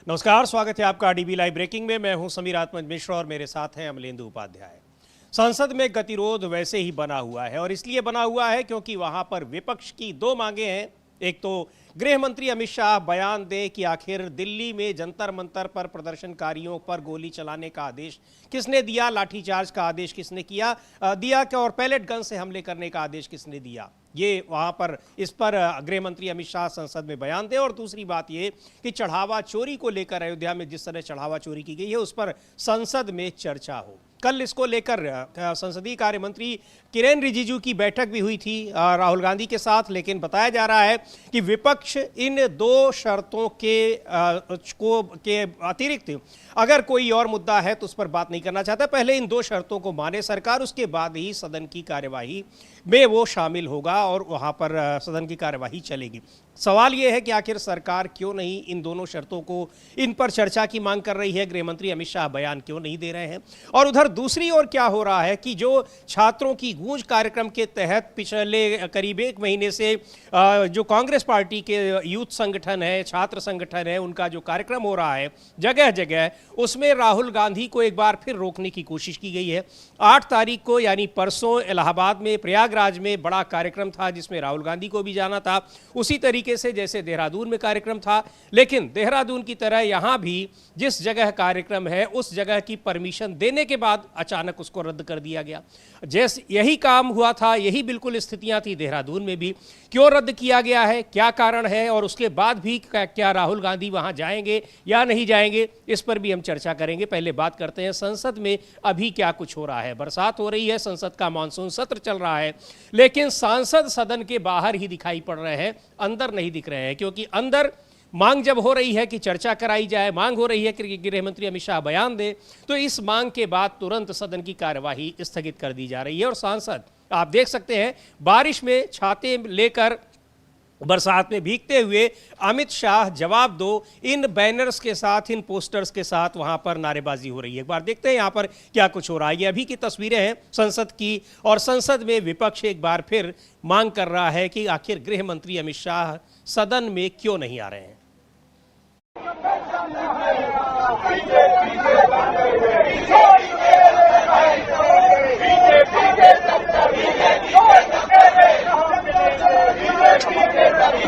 नमस्कार, स्वागत है आपका डीबी लाइव ब्रेकिंग में। मैं हूं समीर आत्मज मिश्र और मेरे साथ हैं अमलेंदु उपाध्याय। संसद में गतिरोध वैसे ही बना हुआ है और इसलिए बना हुआ है क्योंकि वहां पर विपक्ष की दो मांगे हैं। एक तो गृह मंत्री अमित शाह बयान दें कि आखिर दिल्ली में जंतर मंतर पर प्रदर्शनकारियों पर गोली चलाने का आदेश किसने दिया, लाठीचार्ज का आदेश किसने दिया और पैलेट गन से हमले करने का आदेश किसने दिया, ये वहां पर इस पर गृह मंत्री अमित शाह संसद में बयान दें। और दूसरी बात ये कि चढ़ावा चोरी को लेकर अयोध्या में जिस तरह चढ़ावा चोरी की गई है उस पर संसद में चर्चा हो। कल इसको लेकर संसदीय कार्य मंत्री किरेन रिजिजू की बैठक भी हुई थी राहुल गांधी के साथ, लेकिन बताया जा रहा है कि विपक्ष इन दो शर्तों के अतिरिक्त अगर कोई और मुद्दा है तो उस पर बात नहीं करना चाहता। पहले इन दो शर्तों को माने सरकार, उसके बाद ही सदन की कार्यवाही में वो शामिल होगा और वहां पर सदन की कार्यवाही चलेगी। सवाल ये है कि आखिर सरकार क्यों नहीं इन दोनों शर्तों को, इन पर चर्चा की मांग कर रही है, गृह मंत्री अमित शाह बयान क्यों नहीं दे रहे हैं। और उधर दूसरी ओर क्या हो रहा है कि जो छात्रों की गूंज कार्यक्रम के तहत पिछले करीब एक महीने से जो कांग्रेस पार्टी के यूथ संगठन है, छात्र संगठन है, उनका जो कार्यक्रम हो रहा है जगह जगह, उसमें राहुल गांधी को एक बार फिर रोकने की कोशिश की गई है। 8 तारीख को यानी परसों इलाहाबाद में, प्रयागराज में बड़ा कार्यक्रम था जिसमें राहुल गांधी को भी जाना था, उसी तरीके से जैसे देहरादून में कार्यक्रम था। लेकिन देहरादून की तरह यहां भी जिस जगह कार्यक्रम है उस जगह की परमिशन देने के बाद अचानक उसको रद्द कर दिया गया। जैसे यही काम हुआ था, यही बिल्कुल स्थितियां थी देहरादून में भी। क्यों रद्द किया गया है, क्या कारण है, और उसके बाद भी क्या राहुल गांधी वहां जाएंगे या नहीं जाएंगे, इस पर भी हम चर्चा करेंगे। पहले बात करते हैं संसद में अभी क्या कुछ हो रहा है। बरसात हो रही है, संसद का मानसून सत्र चल रहा है, लेकिन सांसद सदन के बाहर ही दिखाई पड़ रहे हैं, अंदर नहीं दिख रहे हैं। क्योंकि अंदर मांग जब हो रही है कि चर्चा कराई जाए, मांग हो रही है कि गृह मंत्री अमित शाह बयान दे, तो इस मांग के बाद तुरंत सदन की कार्यवाही स्थगित कर दी जा रही है। और सांसद आप देख सकते हैं बारिश में छाते लेकर, बरसात में भीगते हुए अमित शाह जवाब दो, इन बैनर्स के साथ, इन पोस्टर्स के साथ वहां पर नारेबाजी हो रही है। एक बार देखते हैं यहां पर क्या कुछ हो रहा है। ये अभी की तस्वीरें हैं संसद की, और संसद में विपक्ष एक बार फिर मांग कर रहा है कि आखिर गृह मंत्री अमित शाह सदन में क्यों नहीं आ रहे हैं।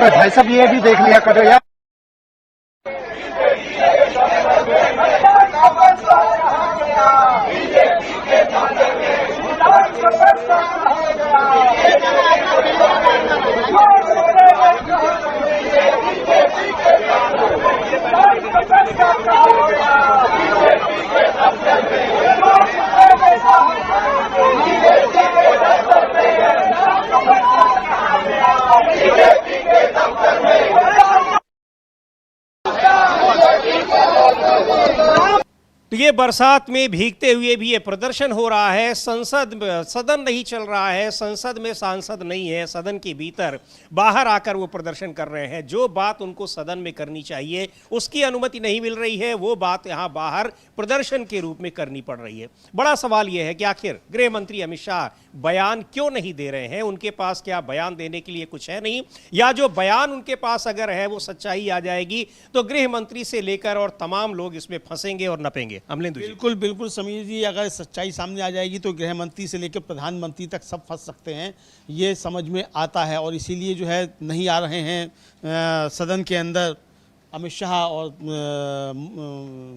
भाई साहब ये भी देख लिया करो यार। तो ये बरसात में भीगते हुए भी ये प्रदर्शन हो रहा है। सदन नहीं चल रहा है, संसद में सांसद नहीं है, सदन के भीतर बाहर आकर वो प्रदर्शन कर रहे हैं। जो बात उनको सदन में करनी चाहिए उसकी अनुमति नहीं मिल रही है, वो बात यहाँ बाहर प्रदर्शन के रूप में करनी पड़ रही है। बड़ा सवाल यह है कि आखिर गृह मंत्री अमित शाह बयान क्यों नहीं दे रहे हैं। उनके पास क्या बयान देने के लिए कुछ है नहीं, या जो बयान उनके पास अगर है वो सच्चाई आ जाएगी तो गृह मंत्री से लेकर और तमाम लोग इसमें फंसेंगे और नपेंगे। बिल्कुल बिल्कुल समीर जी, अगर सच्चाई सामने आ जाएगी तो गृह मंत्री से लेकर प्रधानमंत्री तक सब फंस सकते हैं, ये समझ में आता है। और इसीलिए जो है नहीं आ रहे हैं सदन के अंदर अमित शाह और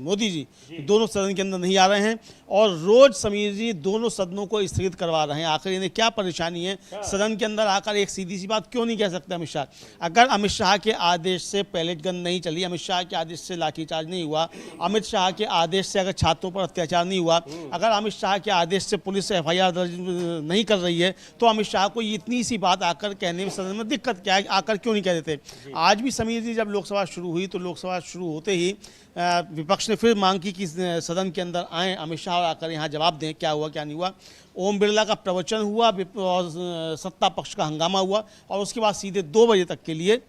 मोदी जी दोनों सदन के अंदर नहीं आ रहे हैं। और रोज समीर जी दोनों सदनों को स्थगित करवा रहे हैं। आखिर इन्हें क्या परेशानी है? सदन के अंदर आकर एक सीधी सी बात क्यों नहीं कह सकते अमित शाह? अगर अमित शाह के आदेश से पैलेट गन नहीं चली, अमित शाह के आदेश से लाठीचार्ज नहीं हुआ, अमित शाह के आदेश से अगर छात्रों पर अत्याचार नहीं हुआ, अगर अमित शाह के आदेश से पुलिस FIR दर्ज नहीं कर रही है, तो अमित शाह को इतनी सी बात आकर कहने में सदन में दिक्कत क्या है? आकर क्यों नहीं कह देते? आज भी समीर जी जब लोकसभा शुरू हुई तो लोकसभा शुरू होते ही विपक्ष ने फिर मांग की कि सदन के अंदर आए अमित शाह और आकर यहाँ जवाब दें क्या हुआ क्या नहीं हुआ। ओम बिरला का प्रवचन हुआ और सत्ता पक्ष का हंगामा हुआ, और उसके बाद सीधे 2 बजे तक के लिए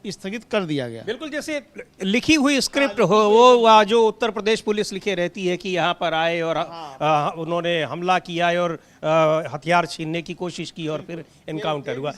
स्थगित कर दिया गया। बिल्कुल, जैसे लिखी हुई स्क्रिप्ट हो, वो जो उत्तर प्रदेश पुलिस लिखे रहती है कि यहाँ पर आए और उन्होंने हमला किया और हथियार छीनने की कोशिश की और फिर एनकाउंटर हुआ।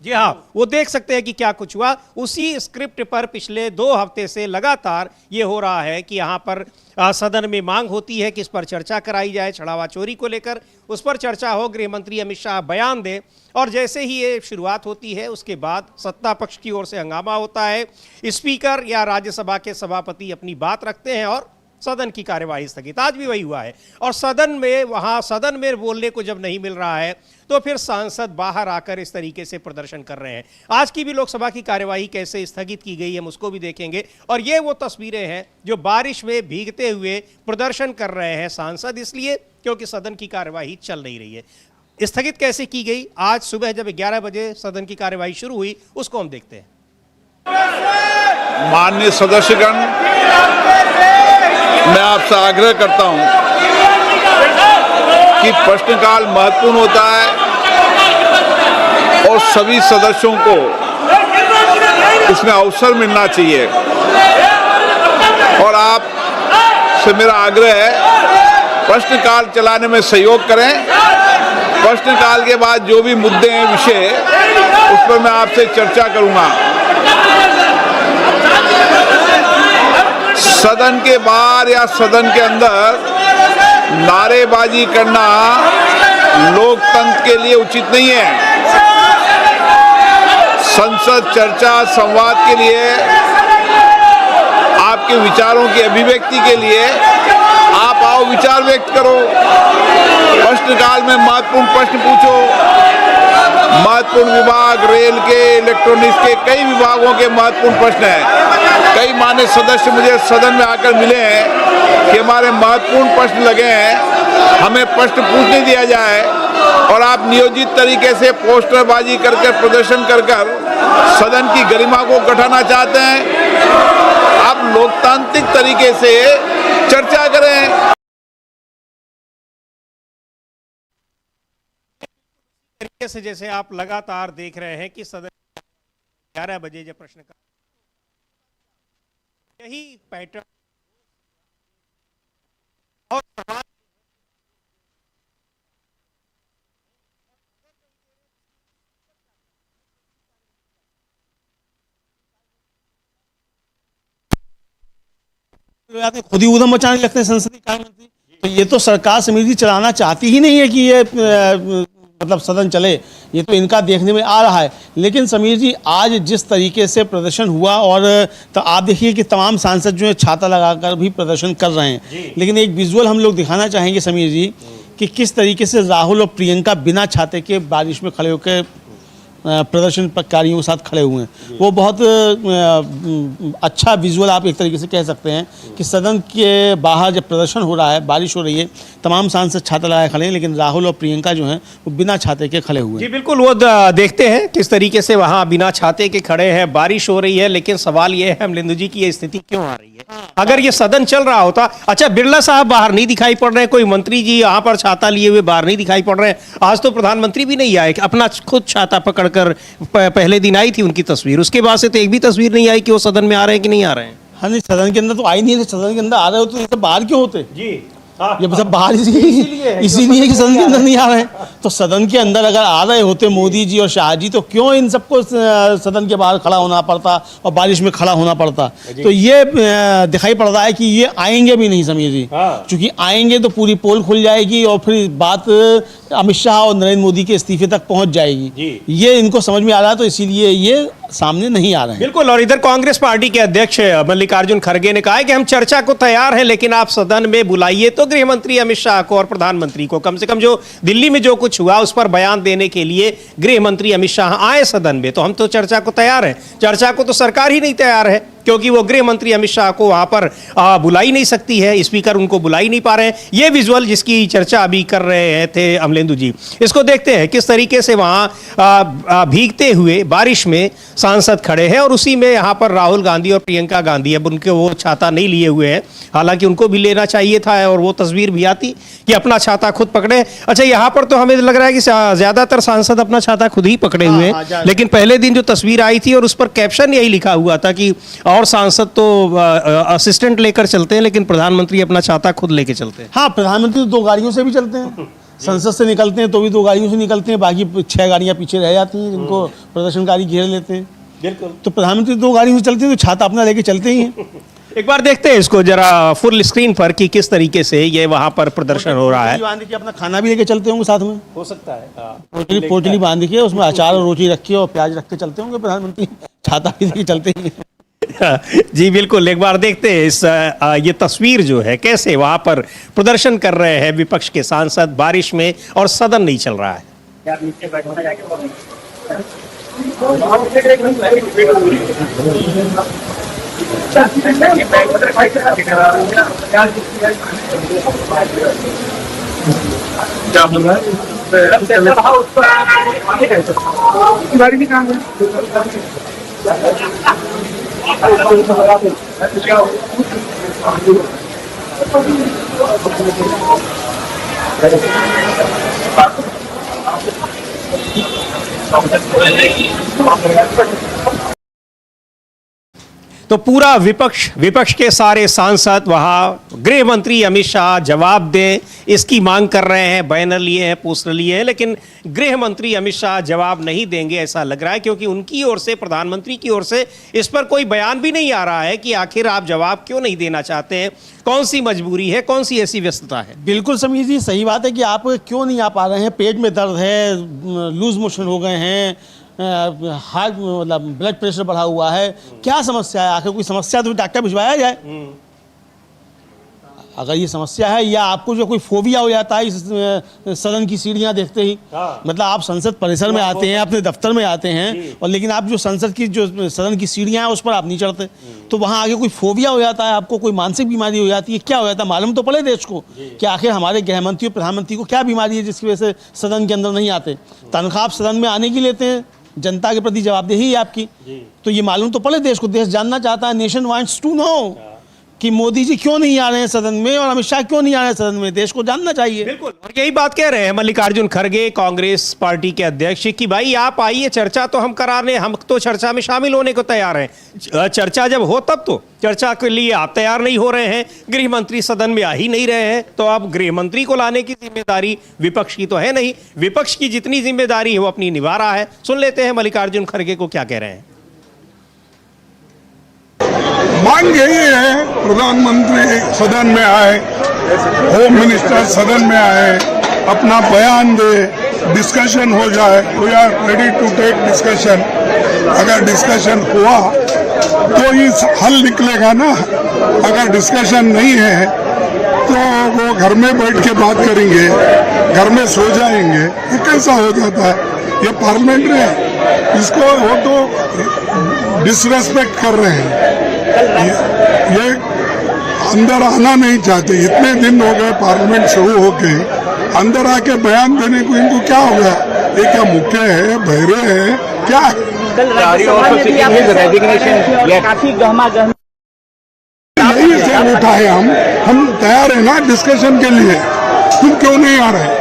जी हाँ, वो देख सकते हैं कि क्या कुछ हुआ। उसी स्क्रिप्ट पर पिछले 2 हफ्ते से लगातार ये हो रहा है कि यहाँ पर सदन में मांग होती है कि इस पर चर्चा कराई जाए, छड़ावा चोरी को लेकर उस पर चर्चा हो, गृह मंत्री अमित शाह बयान दें, और जैसे ही ये शुरुआत होती है उसके बाद सत्ता पक्ष की ओर से हंगामा होता है। स्पीकर या राज्यसभा के सभापति अपनी बात रखते हैं और सदन की कार्यवाही स्थगित। आज भी वही हुआ है। और सदन में बोलने को जब नहीं मिल रहा है तो फिर सांसद बाहर आकर इस तरीके से प्रदर्शन कर रहे हैं। आज की भी लोकसभा की कार्यवाही कैसे स्थगित की गई हम उसको भी देखेंगे। और ये वो तस्वीरें हैं जो बारिश में भीगते हुए प्रदर्शन कर रहे हैं सांसद, इसलिए क्योंकि सदन की कार्यवाही चल नहीं रही है। स्थगित कैसे की गई, आज सुबह जब 11 बजे सदन की कार्यवाही शुरू हुई, उसको हम देखते हैं। माननीय सदस्यगण, मैं आपसे आग्रह करता हूं कि प्रश्नकाल महत्वपूर्ण होता है और सभी सदस्यों को इसमें अवसर मिलना चाहिए। और आप से मेरा आग्रह है, प्रश्नकाल चलाने में सहयोग करें। प्रश्नकाल के बाद जो भी मुद्दे हैं, विषय, उस पर मैं आपसे चर्चा करूंगा। सदन के बाहर या सदन के अंदर नारेबाजी करना लोकतंत्र के लिए उचित नहीं है। संसद चर्चा संवाद के लिए, आपके विचारों की अभिव्यक्ति के लिए आप आओ, विचार व्यक्त करो। प्रश्नकाल में महत्वपूर्ण प्रश्न पूछो। महत्वपूर्ण विभाग, रेल के, इलेक्ट्रॉनिक्स के, कई विभागों के महत्वपूर्ण प्रश्न हैं। कई मान्य सदस्य मुझे सदन में आकर मिले हैं कि हमारे महत्वपूर्ण प्रश्न लगे हैं, हमें प्रश्न पूछने दिया जाए। और आप नियोजित तरीके से पोस्टरबाजी करके, प्रदर्शन कर सदन की गरिमा को घटाना चाहते हैं। आप लोकतांत्रिक तरीके से चर्चा करें। तरीके से जैसे आप लगातार देख रहे हैं कि सदन 11 बजे जब प्रश्न का यही पैटर्न और खुद ही उधम मचाने लगते हैं संसदीय कार्य मंत्री। तो ये तो सरकार समिति चलाना चाहती ही नहीं है कि ये मतलब सदन चले, ये तो इनका देखने में आ रहा है। लेकिन समीर जी, आज जिस तरीके से प्रदर्शन हुआ, और तो आप देखिए कि तमाम सांसद जो है छाता लगाकर भी प्रदर्शन कर रहे हैं। लेकिन एक विजुअल हम लोग दिखाना चाहेंगे समीर जी कि किस तरीके से राहुल और प्रियंका बिना छाते के बारिश में खड़े होकर प्रदर्शनकारियों के साथ खड़े हुए हैं। वो बहुत अच्छा विजुअल आप एक तरीके से कह सकते हैं कि सदन के बाहर जब प्रदर्शन हो रहा है, बारिश हो रही है, तमाम सांसद छाता लगाए खड़े हैं, लेकिन राहुल और प्रियंका जो हैं वो बिना छाते के खड़े हुए हैं। जी बिल्कुल, वो देखते हैं किस तरीके से वहां बिना छाते के खड़े हैं। बारिश हो रही है, लेकिन सवाल ये है अमलेंदु जी की ये स्थिति क्यों आ रही है। अगर ये सदन चल रहा होता, अच्छा बिरला साहब बाहर नहीं दिखाई पड़ रहे, कोई मंत्री जी यहाँ पर छाता लिए हुए बाहर नहीं दिखाई पड़ रहे हैं। आज तो प्रधानमंत्री भी नहीं आए, अपना खुद छाता पकड़कर पहले दिन आई थी उनकी तस्वीर, उसके बाद से तो एक भी तस्वीर नहीं आई कि वो सदन में आ रहे हैं कि नहीं आ रहे हैं। हाँ नहीं, सदन के अंदर तो आई नहीं है। सदन के अंदर आ रहे हो तो ये सब बाहर क्यों होते जी, ये सब बाहर इसीलिए कि सदन के अंदर नहीं आ रहे हैं। तो सदन के अंदर अगर आ रहे होते मोदी जी और शाह जी, तो क्यों इन सबको सदन के बाहर खड़ा होना पड़ता और बारिश में खड़ा होना पड़ता। तो ये दिखाई पड़ रहा है कि ये आएंगे भी नहीं समीर जी, क्योंकि आएंगे तो पूरी पोल खुल जाएगी और फिर बात अमित शाह और नरेंद्र मोदी के इस्तीफे तक पहुंच जाएगी। ये इनको समझ में आ रहा है, तो इसीलिए ये सामने नहीं आ रहे हैं। बिल्कुल, और इधर कांग्रेस पार्टी के अध्यक्ष मल्लिकार्जुन खड़गे ने कहा है कि हम चर्चा को तैयार हैं, लेकिन आप सदन में बुलाइए तो गृह मंत्री अमित शाह को और प्रधानमंत्री को, कम से कम जो दिल्ली में जो कुछ हुआ उस पर बयान देने के लिए गृह मंत्री अमित शाह आए सदन में, तो हम तो चर्चा को तैयार हैं। चर्चा को तो सरकार ही नहीं तैयार है, क्योंकि वो गृह मंत्री अमित शाह को वहां पर बुला ही नहीं सकती है, स्पीकर उनको बुला ही नहीं पा रहे हैं। ये विजुअल जिसकी चर्चा अभी कर रहे थे अमलेंदु अमलेंदु जी, इसको देखते हैं किस तरीके से वहाँ भीगते हुए बारिश में सांसद खड़े हैं और उसी में यहाँ पर राहुल गांधी और प्रियंका गांधी, अब उनके वो छाता नहीं लिए हुए हैं, हालांकि उनको भी लेना चाहिए था और वो तस्वीर भी आती कि अपना छाता खुद पकड़े। अच्छा, यहाँ पर तो हमें लग रहा है कि ज्यादातर सांसद अपना छाता खुद ही पकड़े हुए हैं, लेकिन पहले दिन जो तस्वीर आई थी और उस पर कैप्शन यही लिखा हुआ था कि और सांसद तो असिस्टेंट लेकर चलते हैं लेकिन प्रधानमंत्री अपना छाता खुद लेके चलते हैं। हाँ, प्रधानमंत्री तो 2 गाड़ियों से भी चलते हैं, संसद से निकलते हैं तो भी 2 गाड़ियों से निकलते हैं, बाकी 6 गाड़ियां पीछे रह जाती हैं जिनको प्रदर्शनकारी घेर लेते हैं। बिल्कुल, तो प्रधानमंत्री 2 गाड़ियों से चलते हैं तो छाता अपना लेके चलते ही हैं। एक बार देखते हैं इसको जरा फुल स्क्रीन पर कि किस तरीके से ये वहां पर प्रदर्शन हो रहा है। बांध के अपना खाना भी लेके चलते होंगे साथ में, हो सकता है पोटली बांध के उसमें अचार और रोटी रखी और प्याज रख के चलते होंगे प्रधानमंत्री, छाता भी लेके चलते ही हैं। जी बिल्कुल, एक बार देखते हैं इस ये तस्वीर जो है कैसे वहां पर प्रदर्शन कर रहे हैं विपक्ष के सांसद बारिश में और सदन नहीं चल रहा है। तो पूरा विपक्ष के सारे सांसद वहां गृह मंत्री अमित शाह जवाब दें इसकी मांग कर रहे हैं, बैनर लिए हैं, पोस्टर लिए हैं, लेकिन गृह मंत्री अमित शाह जवाब नहीं देंगे ऐसा लग रहा है, क्योंकि उनकी ओर से, प्रधानमंत्री की ओर से इस पर कोई बयान भी नहीं आ रहा है कि आखिर आप जवाब क्यों नहीं देना चाहते हैं, कौन सी मजबूरी है, कौन सी ऐसी व्यस्तता है। बिल्कुल समीर जी, सही बात है कि आप क्यों नहीं आ पा रहे हैं, पेट में दर्द है, लूज मोशन हो गए हैं, हार्ट मतलब ब्लड प्रेशर बढ़ा हुआ है, क्या समस्या है, आखिर कोई समस्या तो डॉक्टर भिजवाया जाए। अगर ये समस्या है या आपको जो कोई फोबिया हो जाता है इस सदन की सीढ़ियां देखते ही, मतलब आप संसद परिसर में आते हैं, अपने दफ्तर में आते हैं और लेकिन आप जो संसद की जो सदन की सीढ़ियां हैं उस पर आप नहीं चढ़ते, तो वहाँ आगे कोई फोबिया हो जाता है, आपको कोई मानसिक बीमारी हो जाती है, क्या हो जाता है मालूम तो पड़े देश को कि आखिर हमारे गृह मंत्री और प्रधानमंत्री को क्या बीमारी है जिसकी वजह से सदन के अंदर नहीं आते। तनख्वाह आप सदन में आने की लेते हैं, जनता के प्रति जवाबदेही है आपकी, तो ये मालूम तो पड़े देश को, देश जानना चाहता है, नेशन वांट्स टू नो कि मोदी जी क्यों नहीं आ रहे हैं सदन में और अमित शाह क्यों नहीं आ रहे हैं सदन में, देश को जानना चाहिए। बिल्कुल, और यही बात कह रहे हैं मल्लिकार्जुन खड़गे कांग्रेस पार्टी के अध्यक्ष कि भाई आप आइए, चर्चा तो हम करा रहे हैं, हम तो चर्चा में शामिल होने को तैयार हैं, चर्चा जब हो तब तो चर्चा के लिए आप तैयार नहीं हो रहे हैं, गृह मंत्री सदन में आ ही नहीं रहे हैं, तो अब गृह मंत्री को लाने की जिम्मेदारी विपक्ष की तो है नहीं, विपक्ष की जितनी जिम्मेदारी है वो अपनी निभा रहा है। सुन लेते हैं मल्लिकार्जुन खड़गे को क्या कह रहे हैं। मांग यही है, प्रधानमंत्री सदन में आए, होम मिनिस्टर सदन में आए, अपना बयान दे, डिस्कशन हो जाए, we are ready to take discussion. अगर डिस्कशन हुआ तो ही हल निकलेगा ना, अगर डिस्कशन नहीं है तो वो घर में बैठ के बात करेंगे, घर में सो जाएंगे, ये कैसा हो जाता है, ये पार्लियामेंट है, इसको वो तो डिसरेस्पेक्ट कर रहे हैं, ये अंदर आना नहीं चाहते। इतने दिन हो गए पार्लियामेंट शुरू होके, अंदर आके बयान देने को इनको क्या हो गया, ये क्या मुख्य है, बहरे है, क्या है? यही से उठा है, हम तैयार है ना डिस्कशन के लिए, तुम क्यों नहीं आ रहे?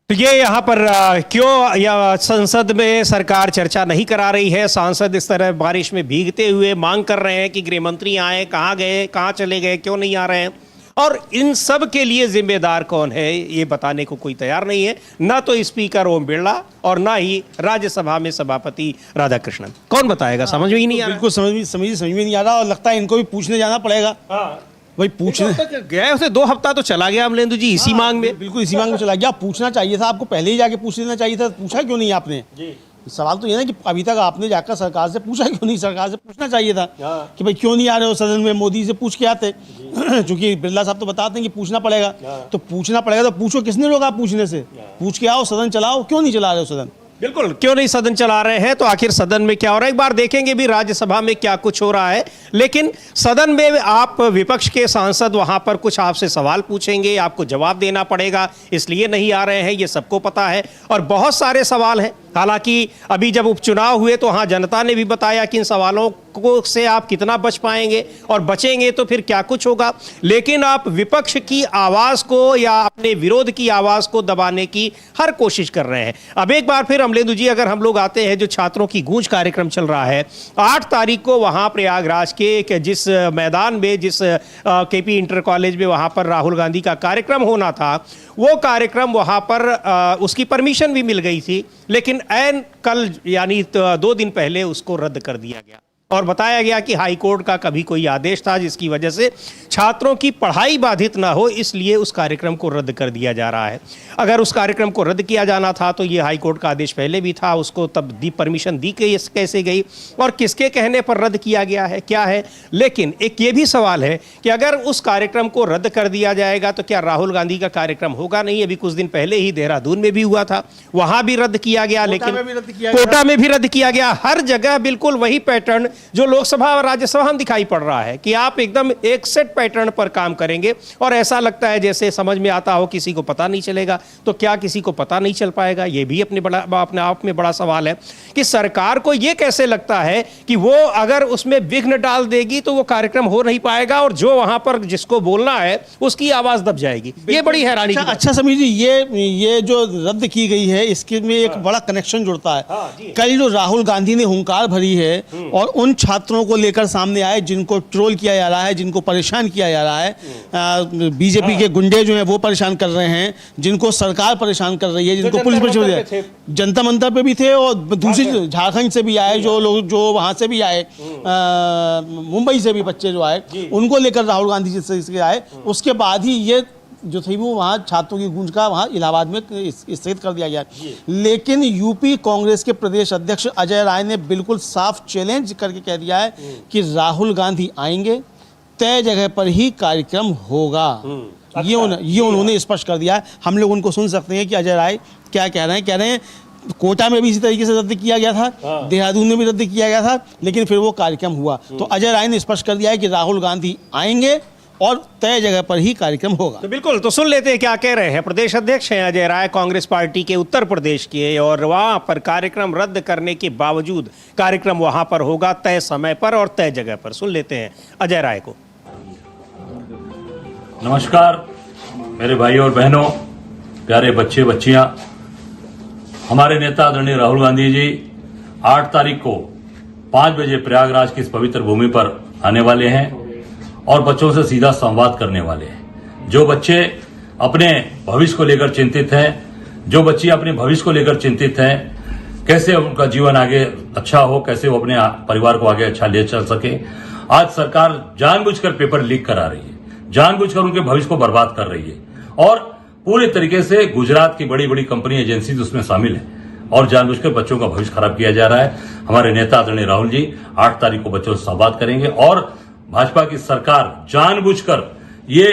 तो ये यहाँ पर क्यों या संसद में सरकार चर्चा नहीं करा रही है, सांसद इस तरह बारिश में भीगते हुए मांग कर रहे हैं कि गृह मंत्री आए, कहाँ गए, कहाँ चले गए, क्यों नहीं आ रहे हैं, और इन सब के लिए जिम्मेदार कौन है ये बताने को कोई तैयार नहीं है, ना तो स्पीकर ओम बिरला और ना ही राज्यसभा में सभापति राधाकृष्णन। कौन बताएगा, समझ में ही नहीं आ रहा। बिल्कुल समझ में नहीं आ रहा और लगता है इनको भी पूछने जाना पड़ेगा। भाई पूछने गए उसे 2 हफ्ता तो चला गया अमलेंदु जी इसी मांग में, बिल्कुल इसी मांग में चला गया। पूछना चाहिए था आपको, पहले ही जाके पूछ लेना चाहिए था, पूछा क्यों नहीं आपने जी? सवाल तो ये ना कि अभी तक आपने जाकर सरकार से पूछा क्यों नहीं, सरकार से पूछना चाहिए था कि भाई क्यों नहीं आ रहे हो सदन में, मोदी से पूछ के आते क्योंकि बिरला साहब तो बताते हैं कि पूछना पड़ेगा, तो पूछना पड़ेगा, तो पूछो, किसने रोका पूछने से, पूछ के आओ, सदन चलाओ, क्यों नहीं चला रहे हो सदन। बिल्कुल, क्यों नहीं सदन चला रहे हैं, तो आखिर सदन में क्या हो रहा है, एक बार देखेंगे भी राज्यसभा में क्या कुछ हो रहा है। लेकिन सदन में आप विपक्ष के सांसद वहां पर कुछ आपसे सवाल पूछेंगे, आपको जवाब देना पड़ेगा, इसलिए नहीं आ रहे हैं, ये सबको पता है। और बहुत सारे सवाल हैं, हालांकि अभी जब उपचुनाव हुए तो हाँ, जनता ने भी बताया कि इन सवालों को से आप कितना बच पाएंगे, और बचेंगे तो फिर क्या कुछ होगा। लेकिन आप विपक्ष की आवाज को या अपने विरोध की आवाज को दबाने की हर कोशिश कर रहे हैं। अब एक बार फिर अमलेंदु जी, अगर हम लोग आते हैं, जो छात्रों की गूंज कार्यक्रम चल रहा है 8 तारीख को वहां प्रयागराज के जिस मैदान में, जिस केपी इंटर कॉलेज में वहां पर राहुल गांधी का कार्यक्रम होना था, वो कार्यक्रम वहां पर उसकी परमिशन भी मिल गई थी, लेकिन ऐन कल यानी 2 दिन पहले उसको रद्द कर दिया गया और बताया गया कि हाई कोर्ट का कभी कोई आदेश था जिसकी वजह से छात्रों की पढ़ाई बाधित ना हो, इसलिए उस कार्यक्रम को रद्द कर दिया जा रहा है। अगर उस कार्यक्रम को रद्द किया जाना था तो ये हाई कोर्ट का आदेश पहले भी था, उसको तब परमिशन दी गई, कैसे गई और किसके कहने पर रद्द किया गया है, क्या है। लेकिन एक ये भी सवाल है कि अगर उस कार्यक्रम को रद्द कर दिया जाएगा तो क्या राहुल गांधी का कार्यक्रम होगा नहीं। अभी कुछ दिन पहले ही देहरादून में भी हुआ था, वहां भी रद्द किया गया, लेकिन कोटा में भी रद्द किया गया। हर जगह बिल्कुल वही पैटर्न जो लोकसभा और राज्यसभा में दिखाई पड़ रहा है कि आप एकदम एक सेट पैटर्न पर काम करेंगे और ऐसा लगता है जैसे समझ में आता हो किसी को पता नहीं चलेगा। तो क्या किसी को पता नहीं चल पाएगा, ये भी अपने आप में बड़ा सवाल है कि सरकार को ये कैसे लगता है कि वो अगर उसमें विघ्न डाल देगी तो वो कार्यक्रम हो नहीं पाएगा और जो वहां पर जिसको बोलना है उसकी आवाज दब जाएगी। ये बड़ी हैरानी। अच्छा समीर जी, ये जो रद्द की गई है इसके में एक बड़ा कनेक्शन जुड़ता है। कल जो राहुल गांधी ने हुंकार भरी है और उन छात्रों को लेकर सामने आए जिनको ट्रोल किया जा रहा है, जिनको परेशान किया जा रहा है, बीजेपी के गुंडे जो हैं वो परेशान कर रहे हैं, जिनको सरकार परेशान कर रही है, जिनको पुलिस परेशान, जनता मंतर पे भी थे और दूसरी झारखंड से भी आए जो लोग, जो वहां से भी आए, मुंबई से भी बच्चे जो आए, उनको लेकर राहुल गांधी जी से आए। उसके बाद ही ये जो थी वो वहाँ छात्रों की गूंज का वहाँ इलाहाबाद में स्थगित कर दिया गया। लेकिन यूपी कांग्रेस के प्रदेश अध्यक्ष अजय राय ने बिल्कुल साफ चैलेंज करके कह दिया है कि राहुल गांधी आएंगे, तय जगह पर ही कार्यक्रम होगा। ये उन्होंने स्पष्ट कर दिया है। हम लोग उनको सुन सकते हैं कि अजय राय क्या कह रहे हैं। कह रहे हैं कोटा में भी इसी तरीके से रद्द किया गया था, देहरादून में भी रद्द किया गया था, लेकिन फिर वो कार्यक्रम हुआ। तो अजय राय ने स्पष्ट कर दिया है कि राहुल गांधी आएंगे और तय जगह पर ही कार्यक्रम होगा। तो बिल्कुल, तो सुन लेते हैं क्या कह रहे हैं। प्रदेश अध्यक्ष हैं अजय राय, कांग्रेस पार्टी के उत्तर प्रदेश के, और वहां पर कार्यक्रम रद्द करने के बावजूद कार्यक्रम वहां पर होगा तय समय पर और तय जगह पर। सुन लेते हैं अजय राय को। नमस्कार मेरे भाई और बहनों, प्यारे बच्चे बच्चियां। हमारे नेता आदरणीय राहुल गांधी जी 8 तारीख को 5 बजे प्रयागराज की इस पवित्र भूमि पर आने वाले हैं और बच्चों से सीधा संवाद करने वाले हैं। जो बच्चे अपने भविष्य को लेकर चिंतित हैं, जो बच्चे अपने भविष्य को लेकर चिंतित हैं, कैसे उनका जीवन आगे अच्छा हो, कैसे वो अपने परिवार को आगे अच्छा ले चल सके। आज सरकार जानबूझकर पेपर लीक करा रही है, जानबूझकर उनके भविष्य को बर्बाद कर रही है और पूरे तरीके से गुजरात की बड़ी बड़ी कंपनी एजेंसी उसमें शामिल है और जानबूझकर बच्चों का भविष्य खराब किया जा रहा है। हमारे नेता आदरणीय राहुल जी 8 तारीख को बच्चों से संवाद करेंगे और भाजपा की सरकार जानबूझकर ये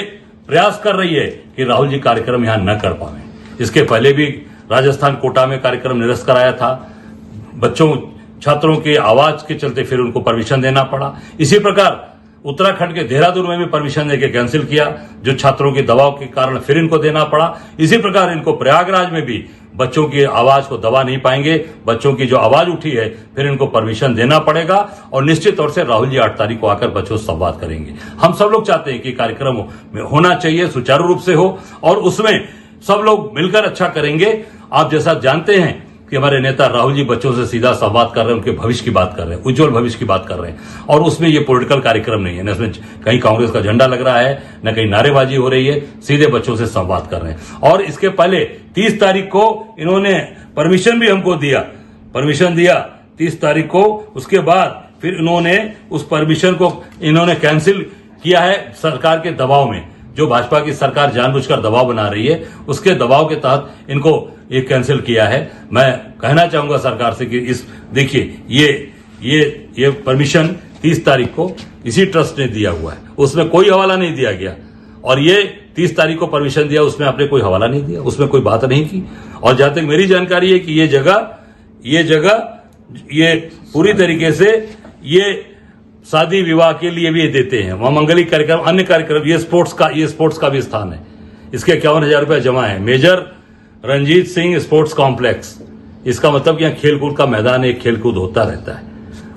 प्रयास कर रही है कि राहुल जी कार्यक्रम यहां न कर पाए। इसके पहले भी राजस्थान कोटा में कार्यक्रम निरस्त कराया था, बच्चों छात्रों की आवाज के चलते फिर उनको परमिशन देना पड़ा। इसी प्रकार उत्तराखंड के देहरादून में भी परमिशन देके कैंसिल किया, जो छात्रों के दबाव के कारण फिर इनको देना पड़ा। इसी प्रकार इनको प्रयागराज में भी बच्चों की आवाज को दबा नहीं पाएंगे, बच्चों की जो आवाज उठी है फिर इनको परमिशन देना पड़ेगा और निश्चित तौर से राहुल जी 8 तारीख को आकर बच्चों से संवाद करेंगे। हम सब लोग चाहते हैं कि कार्यक्रम में होना चाहिए, सुचारू रूप से हो और उसमें सब लोग मिलकर अच्छा करेंगे। आप जैसा जानते हैं कि हमारे नेता राहुल जी बच्चों से सीधा संवाद कर रहे हैं, उनके भविष्य की बात कर रहे हैं, उज्जवल भविष्य की बात कर रहे हैं और उसमें ये पॉलिटिकल कार्यक्रम नहीं है, न इसमें कहीं कांग्रेस का झंडा लग रहा है, न कहीं नारेबाजी हो रही है, सीधे बच्चों से संवाद कर रहे हैं। और इसके पहले 30 तारीख को इन्होंने परमिशन भी हमको दिया, परमिशन दिया 30 तारीख को। उसके बाद फिर इन्होंने उस परमिशन को इन्होंने कैंसिल किया है सरकार के दबाव में। जो भाजपा की सरकार जानबूझकर दबाव बना रही है, उसके दबाव के तहत इनको ये कैंसिल किया है। मैं कहना चाहूंगा सरकार से कि इस देखिए ये परमिशन 30 तारीख को इसी ट्रस्ट ने दिया हुआ है, उसमें कोई हवाला नहीं दिया गया और ये 30 तारीख को परमिशन दिया, उसमें आपने कोई हवाला नहीं दिया, उसमें कोई बात नहीं की। और जहां तक मेरी जानकारी है कि ये जगह ये जगह ये पूरी तरीके से ये शादी विवाह के लिए भी देते हैं, वहां मंगलिक कार्यक्रम, अन्य कार्यक्रम, ये स्पोर्ट्स का भी स्थान है। इसके 51,000 रुपये जमा है। Major Ranjit Singh sports complex, इसका मतलब कि यहाँ खेलकूद का मैदान, एक खेलकूद होता रहता है।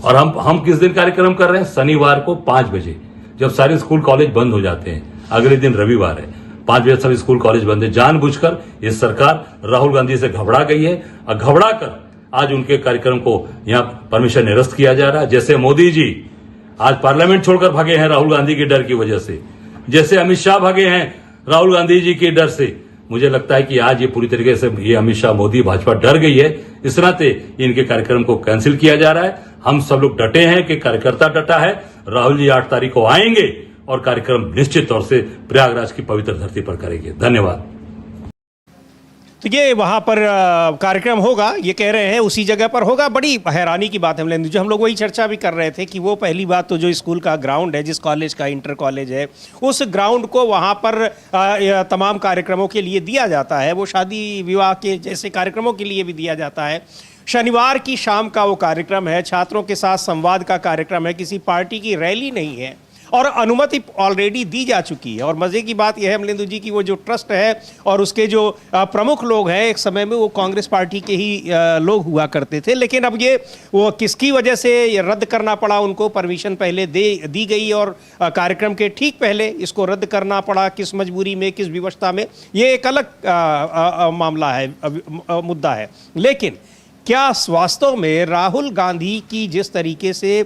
और हम किस दिन कार्यक्रम कर रहे हैं? शनिवार को 5 बजे, जब सारे स्कूल कॉलेज बंद हो जाते हैं। अगले दिन रविवार है, 5 बजे सब स्कूल कॉलेज बंद है। जानबूझकर ये सरकार राहुल गांधी से घबरा गई है और घबरा कर आज उनके कार्यक्रम को यहाँ परमिशन निरस्त किया जा रहा है। जैसे मोदी जी आज पार्लियामेंट छोड़कर भागे हैं राहुल गांधी के डर की वजह से, जैसे अमित शाह भागे हैं राहुल गांधी जी के डर से, मुझे लगता है कि आज ये पूरी तरीके से ये अमित शाह, मोदी, भाजपा डर गई है। इस नाते इनके कार्यक्रम को कैंसिल किया जा रहा है। हम सब लोग डटे हैं कि कार्यकर्ता डटा है। राहुल जी 8 तारीख को आएंगे और कार्यक्रम निश्चित तौर से प्रयागराज की पवित्र धरती पर करेंगे। धन्यवाद। तो ये वहाँ पर कार्यक्रम होगा, ये कह रहे हैं उसी जगह पर होगा। बड़ी हैरानी की बात है अमलेंदु जी, हम लोग वही चर्चा भी कर रहे थे कि वो पहली बात तो जो स्कूल का ग्राउंड है, जिस कॉलेज का इंटर कॉलेज है, उस ग्राउंड को वहाँ पर तमाम कार्यक्रमों के लिए दिया जाता है। वो शादी विवाह के जैसे कार्यक्रमों के लिए भी दिया जाता है। शनिवार की शाम का वो कार्यक्रम है, छात्रों के साथ संवाद का कार्यक्रम है, किसी पार्टी की रैली नहीं है और अनुमति ऑलरेडी दी जा चुकी है। और मज़े की बात यह है अमलेंदु जी की वो जो ट्रस्ट है और उसके जो प्रमुख लोग हैं, एक समय में वो कांग्रेस पार्टी के ही लोग हुआ करते थे, लेकिन अब ये वो किसकी वजह से रद्द करना पड़ा उनको? परमिशन पहले दी गई और कार्यक्रम के ठीक पहले इसको रद्द करना पड़ा, किस मजबूरी में, किस विवशता में, ये एक अलग मामला है, मुद्दा है। लेकिन क्या वास्तव में राहुल गांधी की जिस तरीके से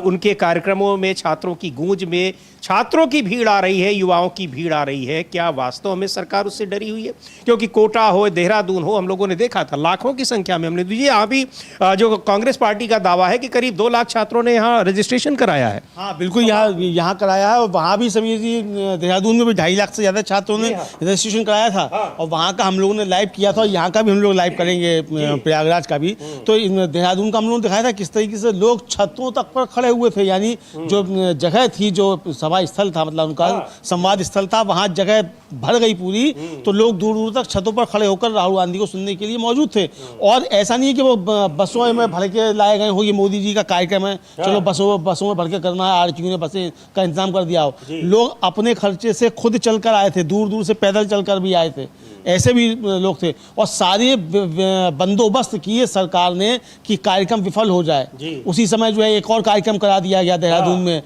उनके कार्यक्रमों में छात्रों की गूंज में छात्रों की भीड़ आ रही है, युवाओं की भीड़ आ रही है, क्या वास्तव में सरकार उससे डरी हुई है? क्योंकि कोटा हो, देहरादून हो, हम लोगों ने देखा था लाखों की संख्या में। हमने दीजिए यहाँ भी जो कांग्रेस पार्टी का दावा है कि करीब 2 लाख छात्रों ने यहाँ रजिस्ट्रेशन कराया है। हाँ बिल्कुल, यहाँ कराया है। और वहाँ भी समीर जी, देहरादून में भी 2.5 लाख से ज़्यादा छात्रों ने रजिस्ट्रेशन कराया था। और वहाँ का हम लोगों ने लाइव किया था और यहाँ का भी हम लोग लाइव करेंगे, प्रयागराज का भी। तो देहरादून का हम लोगों ने दिखाया था किस तरीके से लोग छतों तक पर खड़े हुए थे। यानी जो जगह थी, जो स्थल था, मतलब उनका संवाद स्थल था, वहां जगह भर गई पूरी। तो लोग दूर दूर तक छतों पर खड़े होकर राहुल गांधी को सुनने के लिए मौजूद थे। और ऐसा नहीं है कि वो बसों में भर के लाए गए हो, ये मोदी जी का कार्यक्रम है, चलो बसों में भर के करना है, आरटीयू ने बसें का इंतजाम कर दिया हो। लोग अपने खर्चे से खुद चलकर आए थे, दूर दूर से पैदल चलकर भी आए थे, ऐसे भी लोग थे। और सारे बंदोबस्त किए सरकार ने कि कार्यक्रम विफल हो जाए। उसी समय जो है एक और कार्यक्रम करा दिया गया देहरादून में,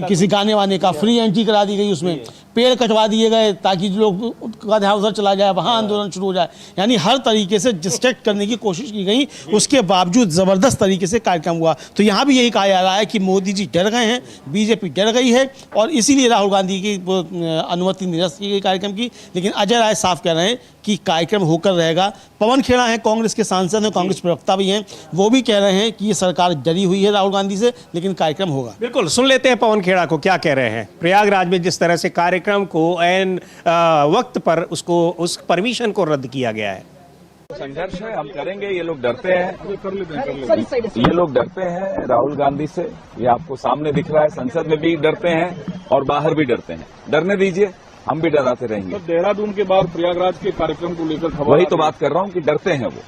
किसी गाने वाने का फ्री एंट्री करा दी गई, उसमें पेड़ कटवा दिए गए ताकि लोग का ध्यान उधर चला जाए, वहाँ आंदोलन शुरू हो जाए। यानी हर तरीके से डिस्ट्रैक्ट करने की कोशिश की गई, उसके बावजूद ज़बरदस्त तरीके से कार्यक्रम हुआ। तो यहाँ भी यही कहा जा रहा है कि मोदी जी डर गए हैं, बीजेपी डर गई है और इसीलिए राहुल गांधी की अनुमति निरस्त की गई कार्यक्रम की। लेकिन अजय राय साफ कह रहे हैं कि कार्यक्रम होकर रहेगा। पवन खेड़ा हैं, कांग्रेस के सांसद हैं, कांग्रेस प्रवक्ता भी हैं, वो भी कह रहे हैं कि ये सरकार डरी हुई है राहुल गांधी से, लेकिन कार्यक्रम होगा। बिल्कुल, सुन लेते हैं पवन खेड़ा को क्या कह रहे हैं। प्रयागराज में जिस तरह से कार्यक्रम को एन वक्त पर उस परमिशन को रद्द किया गया है, संघर्ष है, हम करेंगे। ये लोग डरते हैं, ये लोग डरते हैं राहुल गांधी से, ये आपको सामने दिख रहा है। संसद में भी डरते हैं और बाहर भी डरते हैं। डरने दीजिए, हम भी डराते रहेंगे। तो देहरादून के बाद प्रयागराज के कार्यक्रम को लेकर खबर, वही तो बात कर रहा हूं कि डरते हैं, वो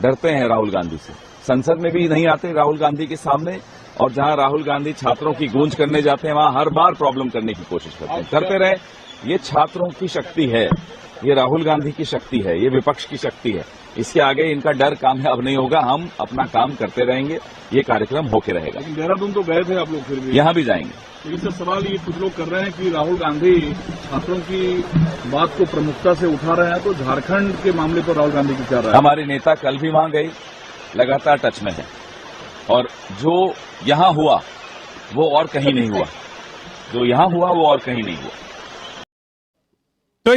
डरते हैं राहुल गांधी से। संसद में भी नहीं आते राहुल गांधी के सामने, और जहां राहुल गांधी छात्रों की गूंज करने जाते हैं वहां हर बार प्रॉब्लम करने की कोशिश करते हैं। करते रहे, ये छात्रों की शक्ति है, ये राहुल गांधी की शक्ति है, ये विपक्ष की शक्ति है। इसके आगे इनका डर कामयाब नहीं होगा। हम अपना काम करते रहेंगे, ये कार्यक्रम होके रहेगा। लेकिन देहरादून तो गए थे आप लोग, फिर भी यहां भी जाएंगे। तो इससे सवाल ये कुछ लोग कर रहे हैं कि राहुल गांधी छात्रों की बात को प्रमुखता से उठा रहे हैं, तो झारखंड के मामले पर राहुल गांधी की क्या राय है? हमारे नेता कल भी वहां गए, लगातार टच में है, और जो यहां हुआ वो और कहीं नहीं हुआ, जो यहां हुआ वो और कहीं नहीं हुआ। तो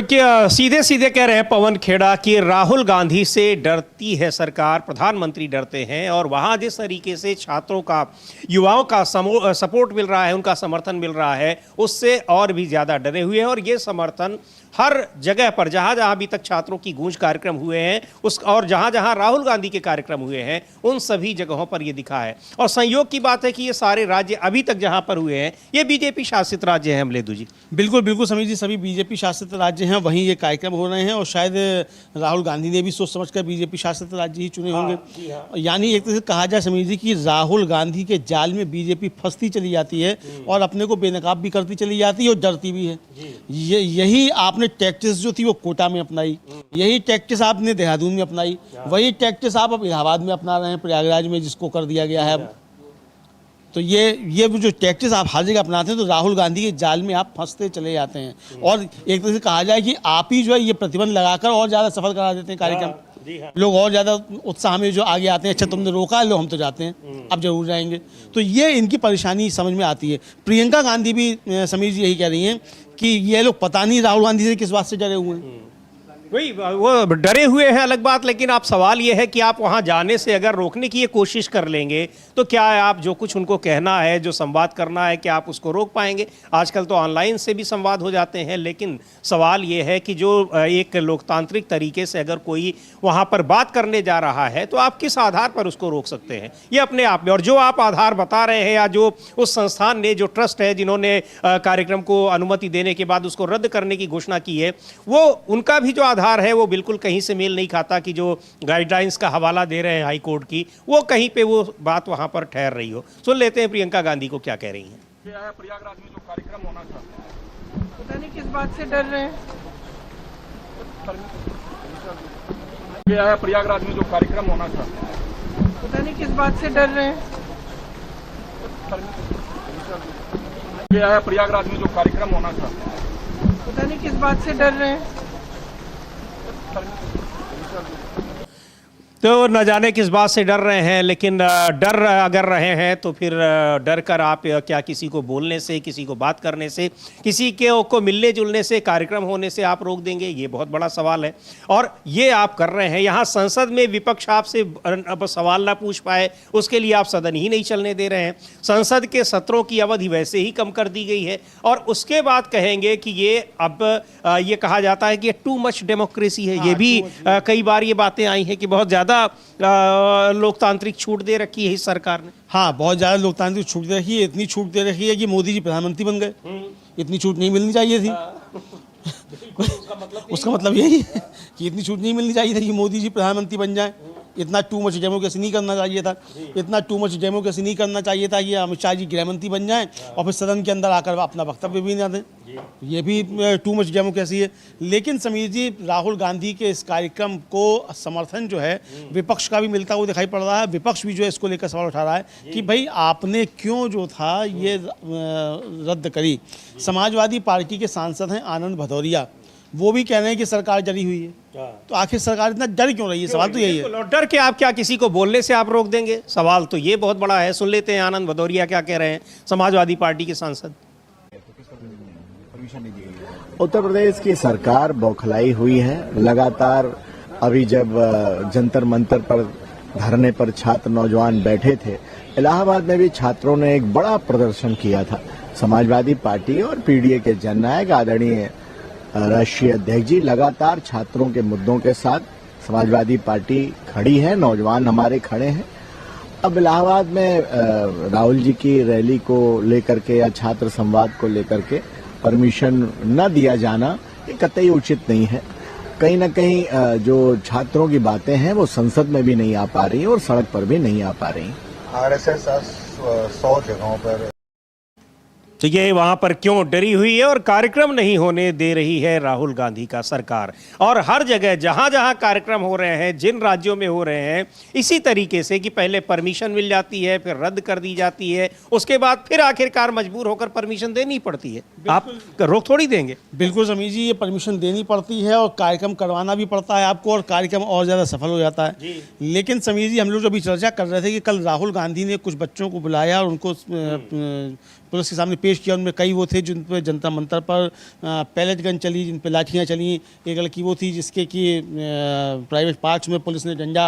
सीधे सीधे कह रहे हैं पवन खेड़ा कि राहुल गांधी से डरती है सरकार, प्रधानमंत्री डरते हैं। और वहाँ जिस तरीके से छात्रों का, युवाओं का सपोर्ट मिल रहा है, उनका समर्थन मिल रहा है, उससे और भी ज़्यादा डरे हुए हैं। और ये समर्थन हर जगह पर जहां जहां अभी तक छात्रों की गूंज कार्यक्रम हुए हैं और जहां जहां राहुल गांधी के कार्यक्रम हुए हैं उन सभी जगहों पर यह दिखा है। और संयोग की बात है कि ये सारे राज्य अभी तक जहां पर हुए हैं ये बीजेपी शासित राज्य हैं। अमलेदु जी, बिल्कुल बिल्कुल समीर जी, सभी बीजेपी शासित राज्य हैं, वहीं ये कार्यक्रम हो रहे हैं और शायद राहुल गांधी ने भी सोच समझकर बीजेपी शासित राज्य ही चुने होंगे। यानी एक तरह से कहा जाए समीर जी कि राहुल गांधी के जाल में बीजेपी फंसती चली जाती है और अपने को बेनकाब भी करती चली जाती है और डरती भी है। यही आपने टैक्टिस जो थी वो कोटा में अपनाई, यही टैक्टिस आपने देहरादून में अपनाई, वही टैक्टिस आप अब इलाहाबाद में अपना रहे हैं, प्रयागराज में जिसको कर दिया गया है अब। तो ये जो टैक्टिस आप हर जगह अपनाते हैं तो राहुल गांधी के जाल में आप फंसते चले जाते हैं और एक तरह से कहा जाए कि आप ही जो है ये प्रतिबंध लगाकर और ज़्यादा सफल करा देते हैं कार्यक्रम। लोग और ज़्यादा उत्साह में जो आगे आते हैं, अच्छा तुमने रोका, लो हम तो जाते हैं, अब जरूर जाएंगे। तो ये इनकी परेशानी समझ में आती है। प्रियंका गांधी भी समीर जी यही कह रही हैं कि ये लोग पता नहीं राहुल गांधी से किस बात से डरे हुए हैं। वही वो डरे हुए हैं अलग बात, लेकिन आप सवाल ये है कि आप वहां जाने से अगर रोकने की ये कोशिश कर लेंगे तो क्या आप जो कुछ उनको कहना है, जो संवाद करना है, क्या आप उसको रोक पाएंगे? आजकल तो ऑनलाइन से भी संवाद हो जाते हैं, लेकिन सवाल ये है कि जो एक लोकतांत्रिक तरीके से अगर कोई वहां पर बात करने जा रहा है तो आप किस आधार पर उसको रोक सकते हैं, ये अपने आप में। और जो आप आधार बता रहे हैं या जो उस संस्थान ने, जो ट्रस्ट है जिन्होंने कार्यक्रम को अनुमति देने के बाद उसको रद्द करने की घोषणा की है, वो उनका भी जो है वो बिल्कुल कहीं से मेल नहीं खाता कि जो गाइडलाइंस का हवाला दे रहे हैं हाई कोर्ट की, वो कहीं पे वो बात वहां पर ठहर रही हो। सुन लेते हैं प्रियंका गांधी को क्या कह रही हैं। प्रयागराज में जो कार्यक्रम होना था, पता नहीं किस बात से डर रहे हैं। प्रयागराज में जो कार्यक्रम होना था, पता नहीं किस बात से डर रहे हैं। प्रयागराज में जो कार्यक्रम होना था, पता नहीं किस बात से डर रहे हैं। तो न जाने किस बात से डर रहे हैं, लेकिन डर अगर रहे हैं तो फिर डर कर आप क्या किसी को बोलने से, किसी को बात करने से, किसी के को मिलने जुलने से, कार्यक्रम होने से आप रोक देंगे? ये बहुत बड़ा सवाल है और ये आप कर रहे हैं। यहाँ संसद में विपक्ष आपसे अब सवाल ना पूछ पाए उसके लिए आप सदन ही नहीं चलने दे रहे हैं। संसद के सत्रों की अवधि वैसे ही कम कर दी गई है और उसके बाद कहेंगे कि ये अब ये कहा जाता है कि ये टू मच डेमोक्रेसी है। ये भी कई बार ये बातें आई हैं कि बहुत ज़्यादा लोकतांत्रिक छूट दे रखी है इस सरकार ने। हाँ, बहुत ज़्यादा लोकतांत्रिक छूट दे रखी है। इतनी छूट दे रखी है कि मोदी जी प्रधानमंत्री बन गए। इतनी छूट नहीं मिलनी चाहिए थी। उसका मतलब यही है कि इतनी छूट नहीं मिलनी चाहिए थी कि मोदी जी प्रधानमंत्री बन जाए। इतना टू मच डेमोक्रेसी नहीं करना चाहिए था। इतना टू मच डेमोक्रेसी नहीं करना चाहिए था कि अमित शाह जी गृहमंत्री बन जाएं और फिर सदन के अंदर आकर अपना वक्तव्य भी ना दें। ये भी टू मच डेमोक्रेसी है। लेकिन समीर जी, राहुल गांधी के इस कार्यक्रम को समर्थन जो है विपक्ष का भी मिलता हुआ दिखाई पड़ रहा है। विपक्ष भी जो है इसको लेकर सवाल उठा रहा है कि भाई आपने क्यों जो था ये रद्द करी। समाजवादी पार्टी के सांसद हैं आनंद भदौरिया, वो भी कह रहे हैं कि सरकार डरी हुई है। तो आखिर सरकार इतना डर क्यों रही है? सवाल तो यही है। डर के आप क्या किसी को बोलने से आप रोक देंगे? सवाल तो ये बहुत बड़ा है। सुन लेते हैं आनंद भदौरिया क्या कह रहे हैं, समाजवादी पार्टी के सांसद। उत्तर प्रदेश की सरकार बौखलाई हुई है। लगातार अभी जब जंतर मंतर पर धरने पर छात्र नौजवान बैठे थे, इलाहाबाद में भी छात्रों ने एक बड़ा प्रदर्शन किया था। समाजवादी पार्टी और पीडीए के जननायक आदरणीय राष्ट्रीय अध्यक्ष जी लगातार छात्रों के मुद्दों के साथ समाजवादी पार्टी खड़ी है, नौजवान हमारे खड़े हैं। अब इलाहाबाद में राहुल जी की रैली को लेकर के या छात्र संवाद को लेकर के परमिशन न दिया जाना ये कतई उचित नहीं है। कहीं न कहीं जो छात्रों की बातें हैं वो संसद में भी नहीं आ पा रही और सड़क पर भी नहीं आ पा रही। आरएसएस 100 जगहों पर तो ये वहां पर क्यों डरी हुई है और कार्यक्रम नहीं होने दे रही है राहुल गांधी का सरकार। और हर जगह जहां जहां कार्यक्रम हो रहे हैं, जिन राज्यों में हो रहे हैं, इसी तरीके से कि पहले परमिशन मिल जाती है, फिर रद्द कर दी जाती है, उसके बाद फिर आखिरकार मजबूर होकर परमिशन देनी पड़ती है। आप रोक थोड़ी देंगे। बिल्कुल समीर जी, ये परमिशन देनी पड़ती है और कार्यक्रम करवाना भी पड़ता है आपको और कार्यक्रम और ज़्यादा सफल हो जाता है। लेकिन समीर जी, हम लोग जो अभी चर्चा कर रहे थे कि कल राहुल गांधी ने कुछ बच्चों को बुलाया और उनको पुलिस के सामने पेश किया। उनमें कई वो थे जिन पर जंतर मंतर पर पैलेट गन चली, जिन पर लाठियाँ चली। एक लड़की वो थी जिसके कि प्राइवेट पार्ट्स में पुलिस ने डंडा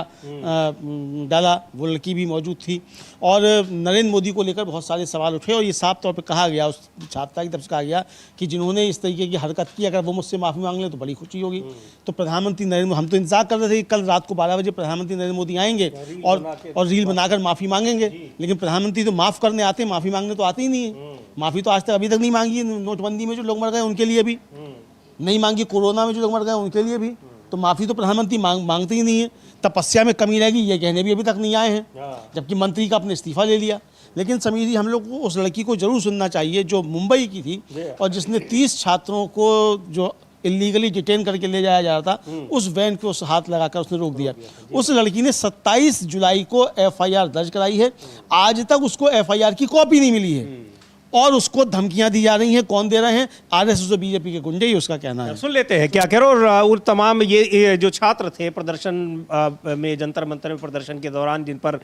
डाला, वो लड़की भी मौजूद थी। और नरेंद्र मोदी को लेकर बहुत सारे सवाल उठे और ये साफ तौर पर कहा गया, उस छात्रा की तरफ से कहा गया कि जिन्होंने इस तरीके की हरकत की, अगर वो मुझसे माफ़ी मांग लें तो बड़ी खुशी होगी। तो प्रधानमंत्री नरेंद्र, हम तो इंतजार कर रहे थे कि कल रात को 12 बजे प्रधानमंत्री नरेंद्र मोदी आएंगे और रील बनाकर माफ़ी मांगेंगे, लेकिन प्रधानमंत्री तो माफ़ करने आते हैं, माफ़ी मांगने तो आते ही नहीं है। माफ़ी तो आज तक अभी तक नहीं मांगी है। नोटबंदी में जो लोग मर गए उनके लिए भी नहीं मांगी, कोरोना में जो लोग मर गए उनके लिए भी, तो माफ़ी तो प्रधानमंत्री मांगते ही नहीं है। तपस्या में कमी रहेगी ये कहने भी अभी तक नहीं आए हैं, जबकि मंत्री का अपने इस्तीफा ले लिया। लेकिन समीर जी, हम लोग को उस लड़की को जरूर सुनना चाहिए जो मुंबई की थी और जिसने 30 छात्रों को जो इलीगली डिटेन करके ले जाया जा रहा था, उस वैन को उस हाथ लगाकर उसने रोक दिया। उस लड़की ने 27 जुलाई को एफआईआर दर्ज कराई है। आज तक उसको एफआईआर की कॉपी नहीं मिली है और उसको धमकियां दी जा रही हैं। कौन दे रहे हैं? आरएसएस और बीजेपी के गुंडे ही, उसका कहना है। सुन लेते हैं क्या कह रहे हो। और तमाम ये जो छात्र थे प्रदर्शन में, जंतर मंतर में प्रदर्शन के दौरान जिन पर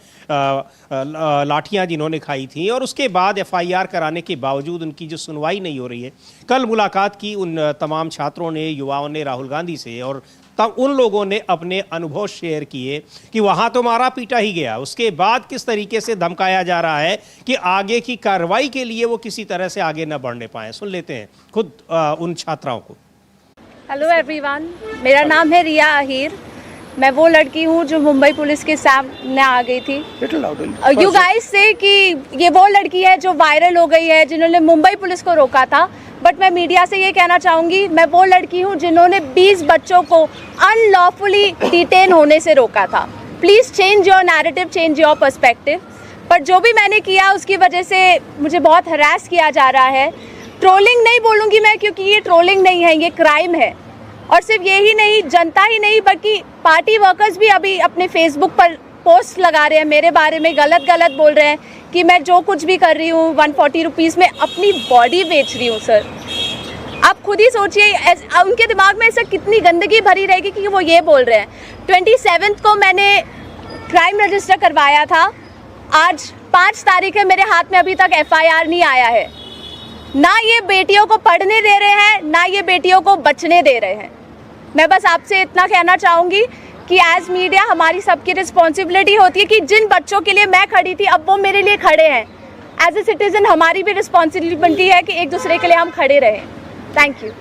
लाठियां जिन्होंने खाई थी और उसके बाद एफआईआर कराने के बावजूद उनकी जो सुनवाई नहीं हो रही है। कल मुलाकात की उन तमाम छात्रों ने, युवाओं ने राहुल गांधी से, और तब उन लोगों ने अपने अनुभव शेयर किए कि वहां तो मारा पीटा ही गया, उसके बाद किस तरीके से धमकाया जा रहा है कि आगे की कार्रवाई के लिए वो किसी तरह से आगे न बढ़ने पाए। सुन लेते हैं खुद उन छात्राओं को। हेलो एवरीवन, मेरा नाम है रिया अहीर। मैं वो लड़की हूँ जो मुंबई पुलिस के सामने आ गई थी। यू गाइस से कि ये वो लड़की है जो वायरल हो गई है, जिन्होंने मुंबई पुलिस को रोका था। बट मैं मीडिया से ये कहना चाहूँगी, मैं वो लड़की हूँ जिन्होंने 20 बच्चों को अनलॉफुली डिटेन होने से रोका था। Please change your narrative, change your perspective. पर जो भी मैंने किया उसकी वजह से मुझे बहुत हरास किया जा रहा है। ट्रोलिंग नहीं बोलूँगी मैं, क्योंकि ये ट्रोलिंग नहीं है, ये क्राइम है। और सिर्फ यही नहीं, जनता ही नहीं बल्कि पार्टी वर्कर्स भी अभी अपने फेसबुक पर पोस्ट लगा रहे हैं मेरे बारे में, गलत बोल रहे हैं कि मैं जो कुछ भी कर रही हूँ 140 रुपीज़ में अपनी बॉडी बेच रही हूँ। सर, आप खुद ही सोचिए, उनके दिमाग में ऐसा कितनी गंदगी भरी रहेगी कि वो ये बोल रहे हैं। 27 को मैंने क्राइम रजिस्टर करवाया था, आज 5 तारीख है, मेरे हाथ में अभी तक एफआईआर नहीं आया है। ना ये बेटियों को पढ़ने दे रहे हैं, ना ये बेटियों को बचने दे रहे हैं। मैं बस आपसे इतना कहना चाहूँगी कि एज मीडिया हमारी सबकी रिस्पॉन्सिबिलिटी होती है कि जिन बच्चों के लिए मैं खड़ी थी अब वो मेरे लिए खड़े हैं। एज ए सिटीजन हमारी भी रिस्पॉन्सिबिलिटी है कि एक दूसरे के लिए हम खड़े रहें। Thank you.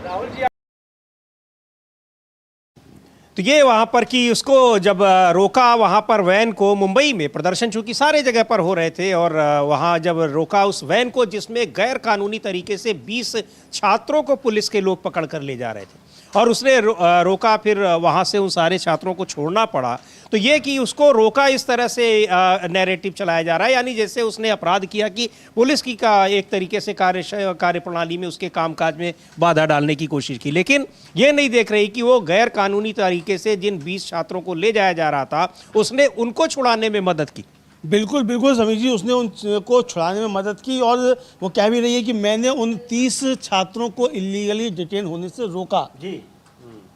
तो ये वहाँ पर कि उसको जब रोका, वहाँ पर वैन को, मुंबई में प्रदर्शन चूंकि सारे जगह पर हो रहे थे, और वहाँ जब रोका उस वैन को जिसमें गैर कानूनी तरीके से 20 छात्रों को पुलिस के लोग पकड़ कर ले जा रहे थे, और उसने रोका, फिर वहाँ से उन सारे छात्रों को छोड़ना पड़ा। तो ये कि उसको रोका इस तरह से नैरेटिव चलाया जा रहा है, यानी जैसे उसने अपराध किया कि पुलिस की का एक तरीके से कार्यप्रणाली में, उसके कामकाज में बाधा डालने की कोशिश की। लेकिन ये नहीं देख रही कि वो गैर कानूनी तरीके से जिन 20 छात्रों को ले जाया जा रहा था, उसने उनको छुड़ाने में मदद की। बिल्कुल बिल्कुल समीर जी, उसने उनको छुड़ाने में मदद की और वो कह भी रही है कि मैंने उन 30 छात्रों को इलीगली डिटेन होने से रोका जी।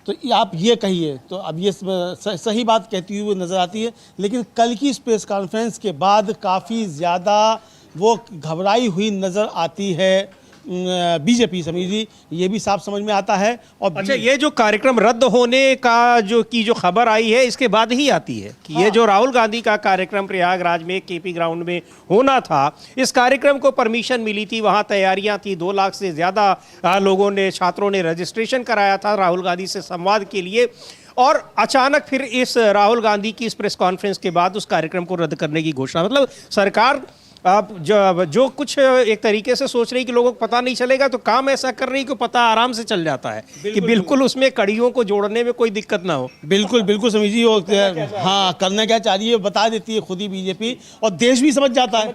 तो आप ये कहिए, तो अब ये सही बात कहती हुई नज़र आती है। लेकिन कल की इस प्रेस कॉन्फ्रेंस के बाद काफ़ी ज़्यादा वो घबराई हुई नज़र आती है बीजेपी। समीर जी, ये भी साफ समझ में आता है। और अच्छा, ये जो कार्यक्रम रद्द होने का जो खबर आई है, इसके बाद ही आती है कि ये जो राहुल गांधी का कार्यक्रम प्रयागराज में केपी ग्राउंड में होना था, इस कार्यक्रम को परमिशन मिली थी, वहां तैयारियां थी, 2 लाख से ज्यादा लोगों ने, छात्रों ने रजिस्ट्रेशन कराया था राहुल गांधी से संवाद के लिए, और अचानक फिर इस राहुल गांधी की इस प्रेस कॉन्फ्रेंस के बाद उस कार्यक्रम को रद्द करने की घोषणा। मतलब सरकार आप जो कुछ एक तरीके से सोच रही कि लोगों को पता नहीं चलेगा, तो काम ऐसा कर रही कि पता आराम से चल जाता है कि बिल्कुल उसमें कड़ियों को जोड़ने में कोई दिक्कत ना हो। बिल्कुल बिल्कुल समीर जी, हाँ, करना क्या चाह रही है बता देती है खुद ही बीजेपी, और देश भी समझ जाता है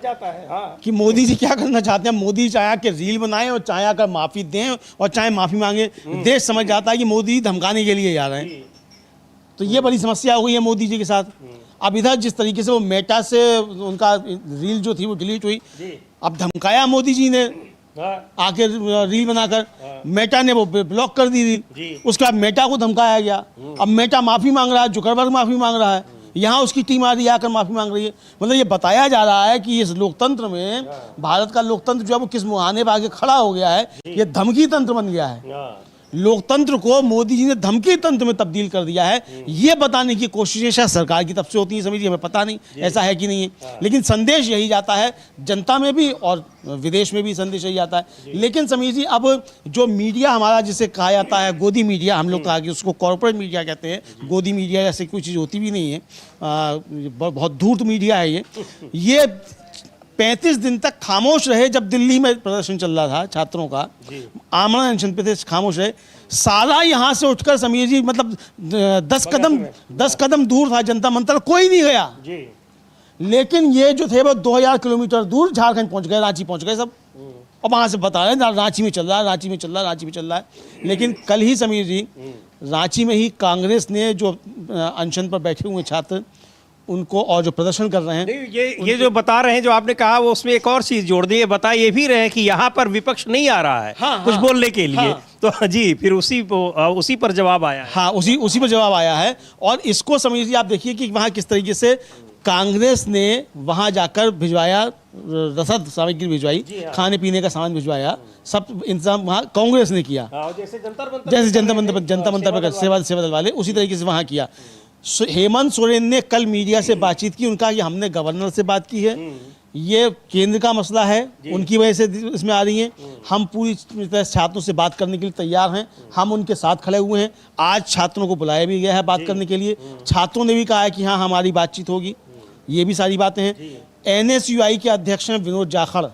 हाँ, कि मोदी जी क्या करना चाहते हैं। मोदी चाहे कि रील बनाएं और चाहे अगर माफ़ी दें और चाहे माफ़ी मांगे, देश समझ जाता है कि मोदी धमकाने के लिए जा रहे हैं। तो ये बड़ी समस्या हो गई है मोदी जी के साथ। अब इधर जिस तरीके से वो मेटा से उनका रील जो थी वो डिलीट हुई, अब धमकाया मोदी जी ने आके रील बनाकर, मेटा ने वो ब्लॉक कर दी रील, उसके बाद मेटा को धमकाया गया, अब मेटा माफ़ी मांग रहा है, जुकरबर्ग माफ़ी मांग रहा है। यहाँ उसकी टीम आ रही है, आकर माफ़ी मांग रही है। मतलब ये बताया जा रहा है कि इस लोकतंत्र में, भारत का लोकतंत्र जो है वो किस मुहाने पर आगे खड़ा हो गया है, ये धमकी तंत्र बन गया है। लोकतंत्र को मोदी जी ने धमकी तंत्र में तब्दील कर दिया है। ये बताने की कोशिशें शायद सरकार की तरफ से होती है, समझिए, हमें पता नहीं ऐसा है कि नहीं है, लेकिन संदेश यही जाता है, जनता में भी और विदेश में भी संदेश यही आता है। लेकिन समझिए, अब जो मीडिया हमारा जिसे कहा जाता है गोदी मीडिया, हम लोग कहा कि उसको कॉर्पोरेट मीडिया कहते हैं, गोदी मीडिया जैसे कोई चीज़ होती भी नहीं है, बहुत धूर्त मीडिया है ये 35 दिन तक खामोश रहे। जब दिल्ली में प्रदर्शन चल रहा था छात्रों का, आमरण अनशन पे थे, खामोश रहे। सारा यहाँ से उठकर समझिए, मतलब 10 कदम दूर था जनता मंतर, कोई नहीं गया। लेकिन ये जो थे वो 2000 किलोमीटर दूर झारखंड पहुंच गए, रांची पहुंच गए सब, और वहां से बता रहे हैं रांची में चल रहा है, रांची में चल रहा है, रांची में चल रहा है। लेकिन कल ही समझिए जी, रांची में ही कांग्रेस ने जो अनशन पर बैठे हुए छात्र उनको, और जो प्रदर्शन कर रहे हैं, ये जो बता रहे हैं, जो आपने कहा, वो उसमें एक और चीज जोड़ दी है। बता ये भी रहे हैं कि यहाँ पर विपक्ष नहीं आ रहा है कुछ बोलने के लिए। तो जी, फिर उसी पर जवाब आया है। हाँ, उसी पर जवाब आया है। और इसको समझिए, आप देखिए कि वहाँ किस तरीके से कांग्रेस ने वहाँ जाकर भिजवाया, रसद सामग्री भिजवाई, खाने पीने का सामान भिजवाया, सब इंतजाम वहाँ कांग्रेस ने किया। जैसे जनता मंतर पर सेवा दल वाले उसी तरीके से वहाँ किया। हेमंत सोरेन ने कल मीडिया से बातचीत की, उनका कि हमने गवर्नर से बात की है, ये केंद्र का मसला है, उनकी वजह से इसमें आ रही हैं। हम पूरी तरह छात्रों से बात करने के लिए तैयार हैं, हम उनके साथ खड़े हुए हैं। आज छात्रों को बुलाया भी गया है बात करने के लिए, छात्रों ने भी कहा है कि हाँ, हमारी बातचीत होगी। ये भी सारी बातें हैं। NSUI के अध्यक्ष हैं विनोद जाखड़,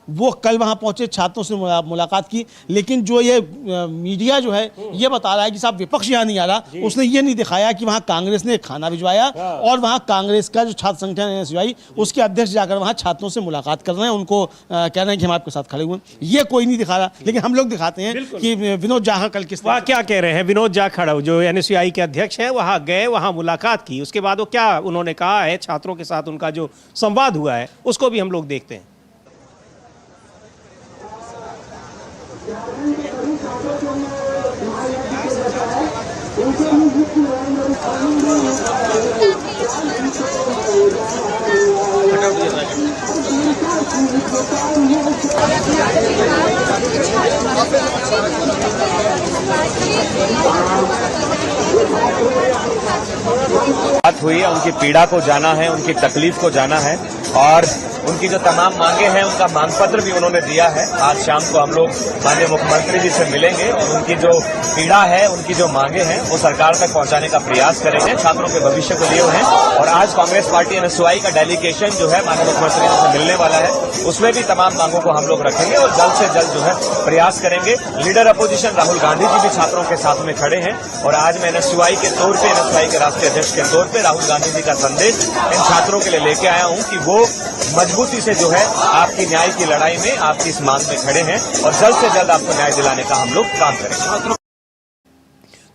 वो कल वहाँ पहुँचे, छात्रों से मुलाकात की। लेकिन जो ये मीडिया जो है ये बता रहा है कि साहब विपक्ष यहाँ नहीं आ रहा, उसने ये नहीं दिखाया कि वहाँ कांग्रेस ने खाना भिजवाया और वहाँ कांग्रेस का जो छात्र संगठन NSUI उसके अध्यक्ष जाकर वहाँ छात्रों से मुलाकात कर रहे हैं, उनको कह रहे हैं कि हम आपके साथ खड़े हुए हैं। ये कोई नहीं दिखा रहा, लेकिन हम लोग दिखाते हैं कि विनोद जाखड़ कल किस वहाँ क्या कह रहे हैं। विनोद जाखड़ जो NSUI के अध्यक्ष हैं, वहाँ गए, वहाँ मुलाकात की, उसके बाद वो क्या उन्होंने कहा है, छात्रों के साथ उनका जो संवाद हुआ है उसको भी हम लोग देखते हैं। बात हुई है, उनकी पीड़ा को जाना है, उनकी तकलीफ को जाना है, और उनकी जो तमाम मांगे हैं उनका मांग पत्र भी उन्होंने दिया है। आज शाम को हम लोग माननीय मुख्यमंत्री जी से मिलेंगे और उनकी जो पीड़ा है, उनकी जो मांगे हैं, वो सरकार तक पहुंचाने का प्रयास करेंगे। छात्रों के भविष्य को लिए हैं। और आज कांग्रेस पार्टी NSUI का डेलीगेशन जो है माननीय मुख्यमंत्री जी से मिलने वाला है, उसमें भी तमाम मांगों को हम लोग रखेंगे और जल्द से जल्द जो है प्रयास करेंगे। लीडर अपोजिशन राहुल गांधी जी भी छात्रों के साथ में खड़े हैं और आज मैं NSUI के तौर पर, NSUI के राष्ट्रीय अध्यक्ष के तौर पर राहुल गांधी जी का संदेश इन छात्रों के लिए लेके आया हूं कि वो मजबूती से जो है आपकी न्याय की लड़ाई में, आपकी इस मांग में खड़े हैं और जल्द से जल्द आपको न्याय दिलाने का हम लोग काम करेंगे।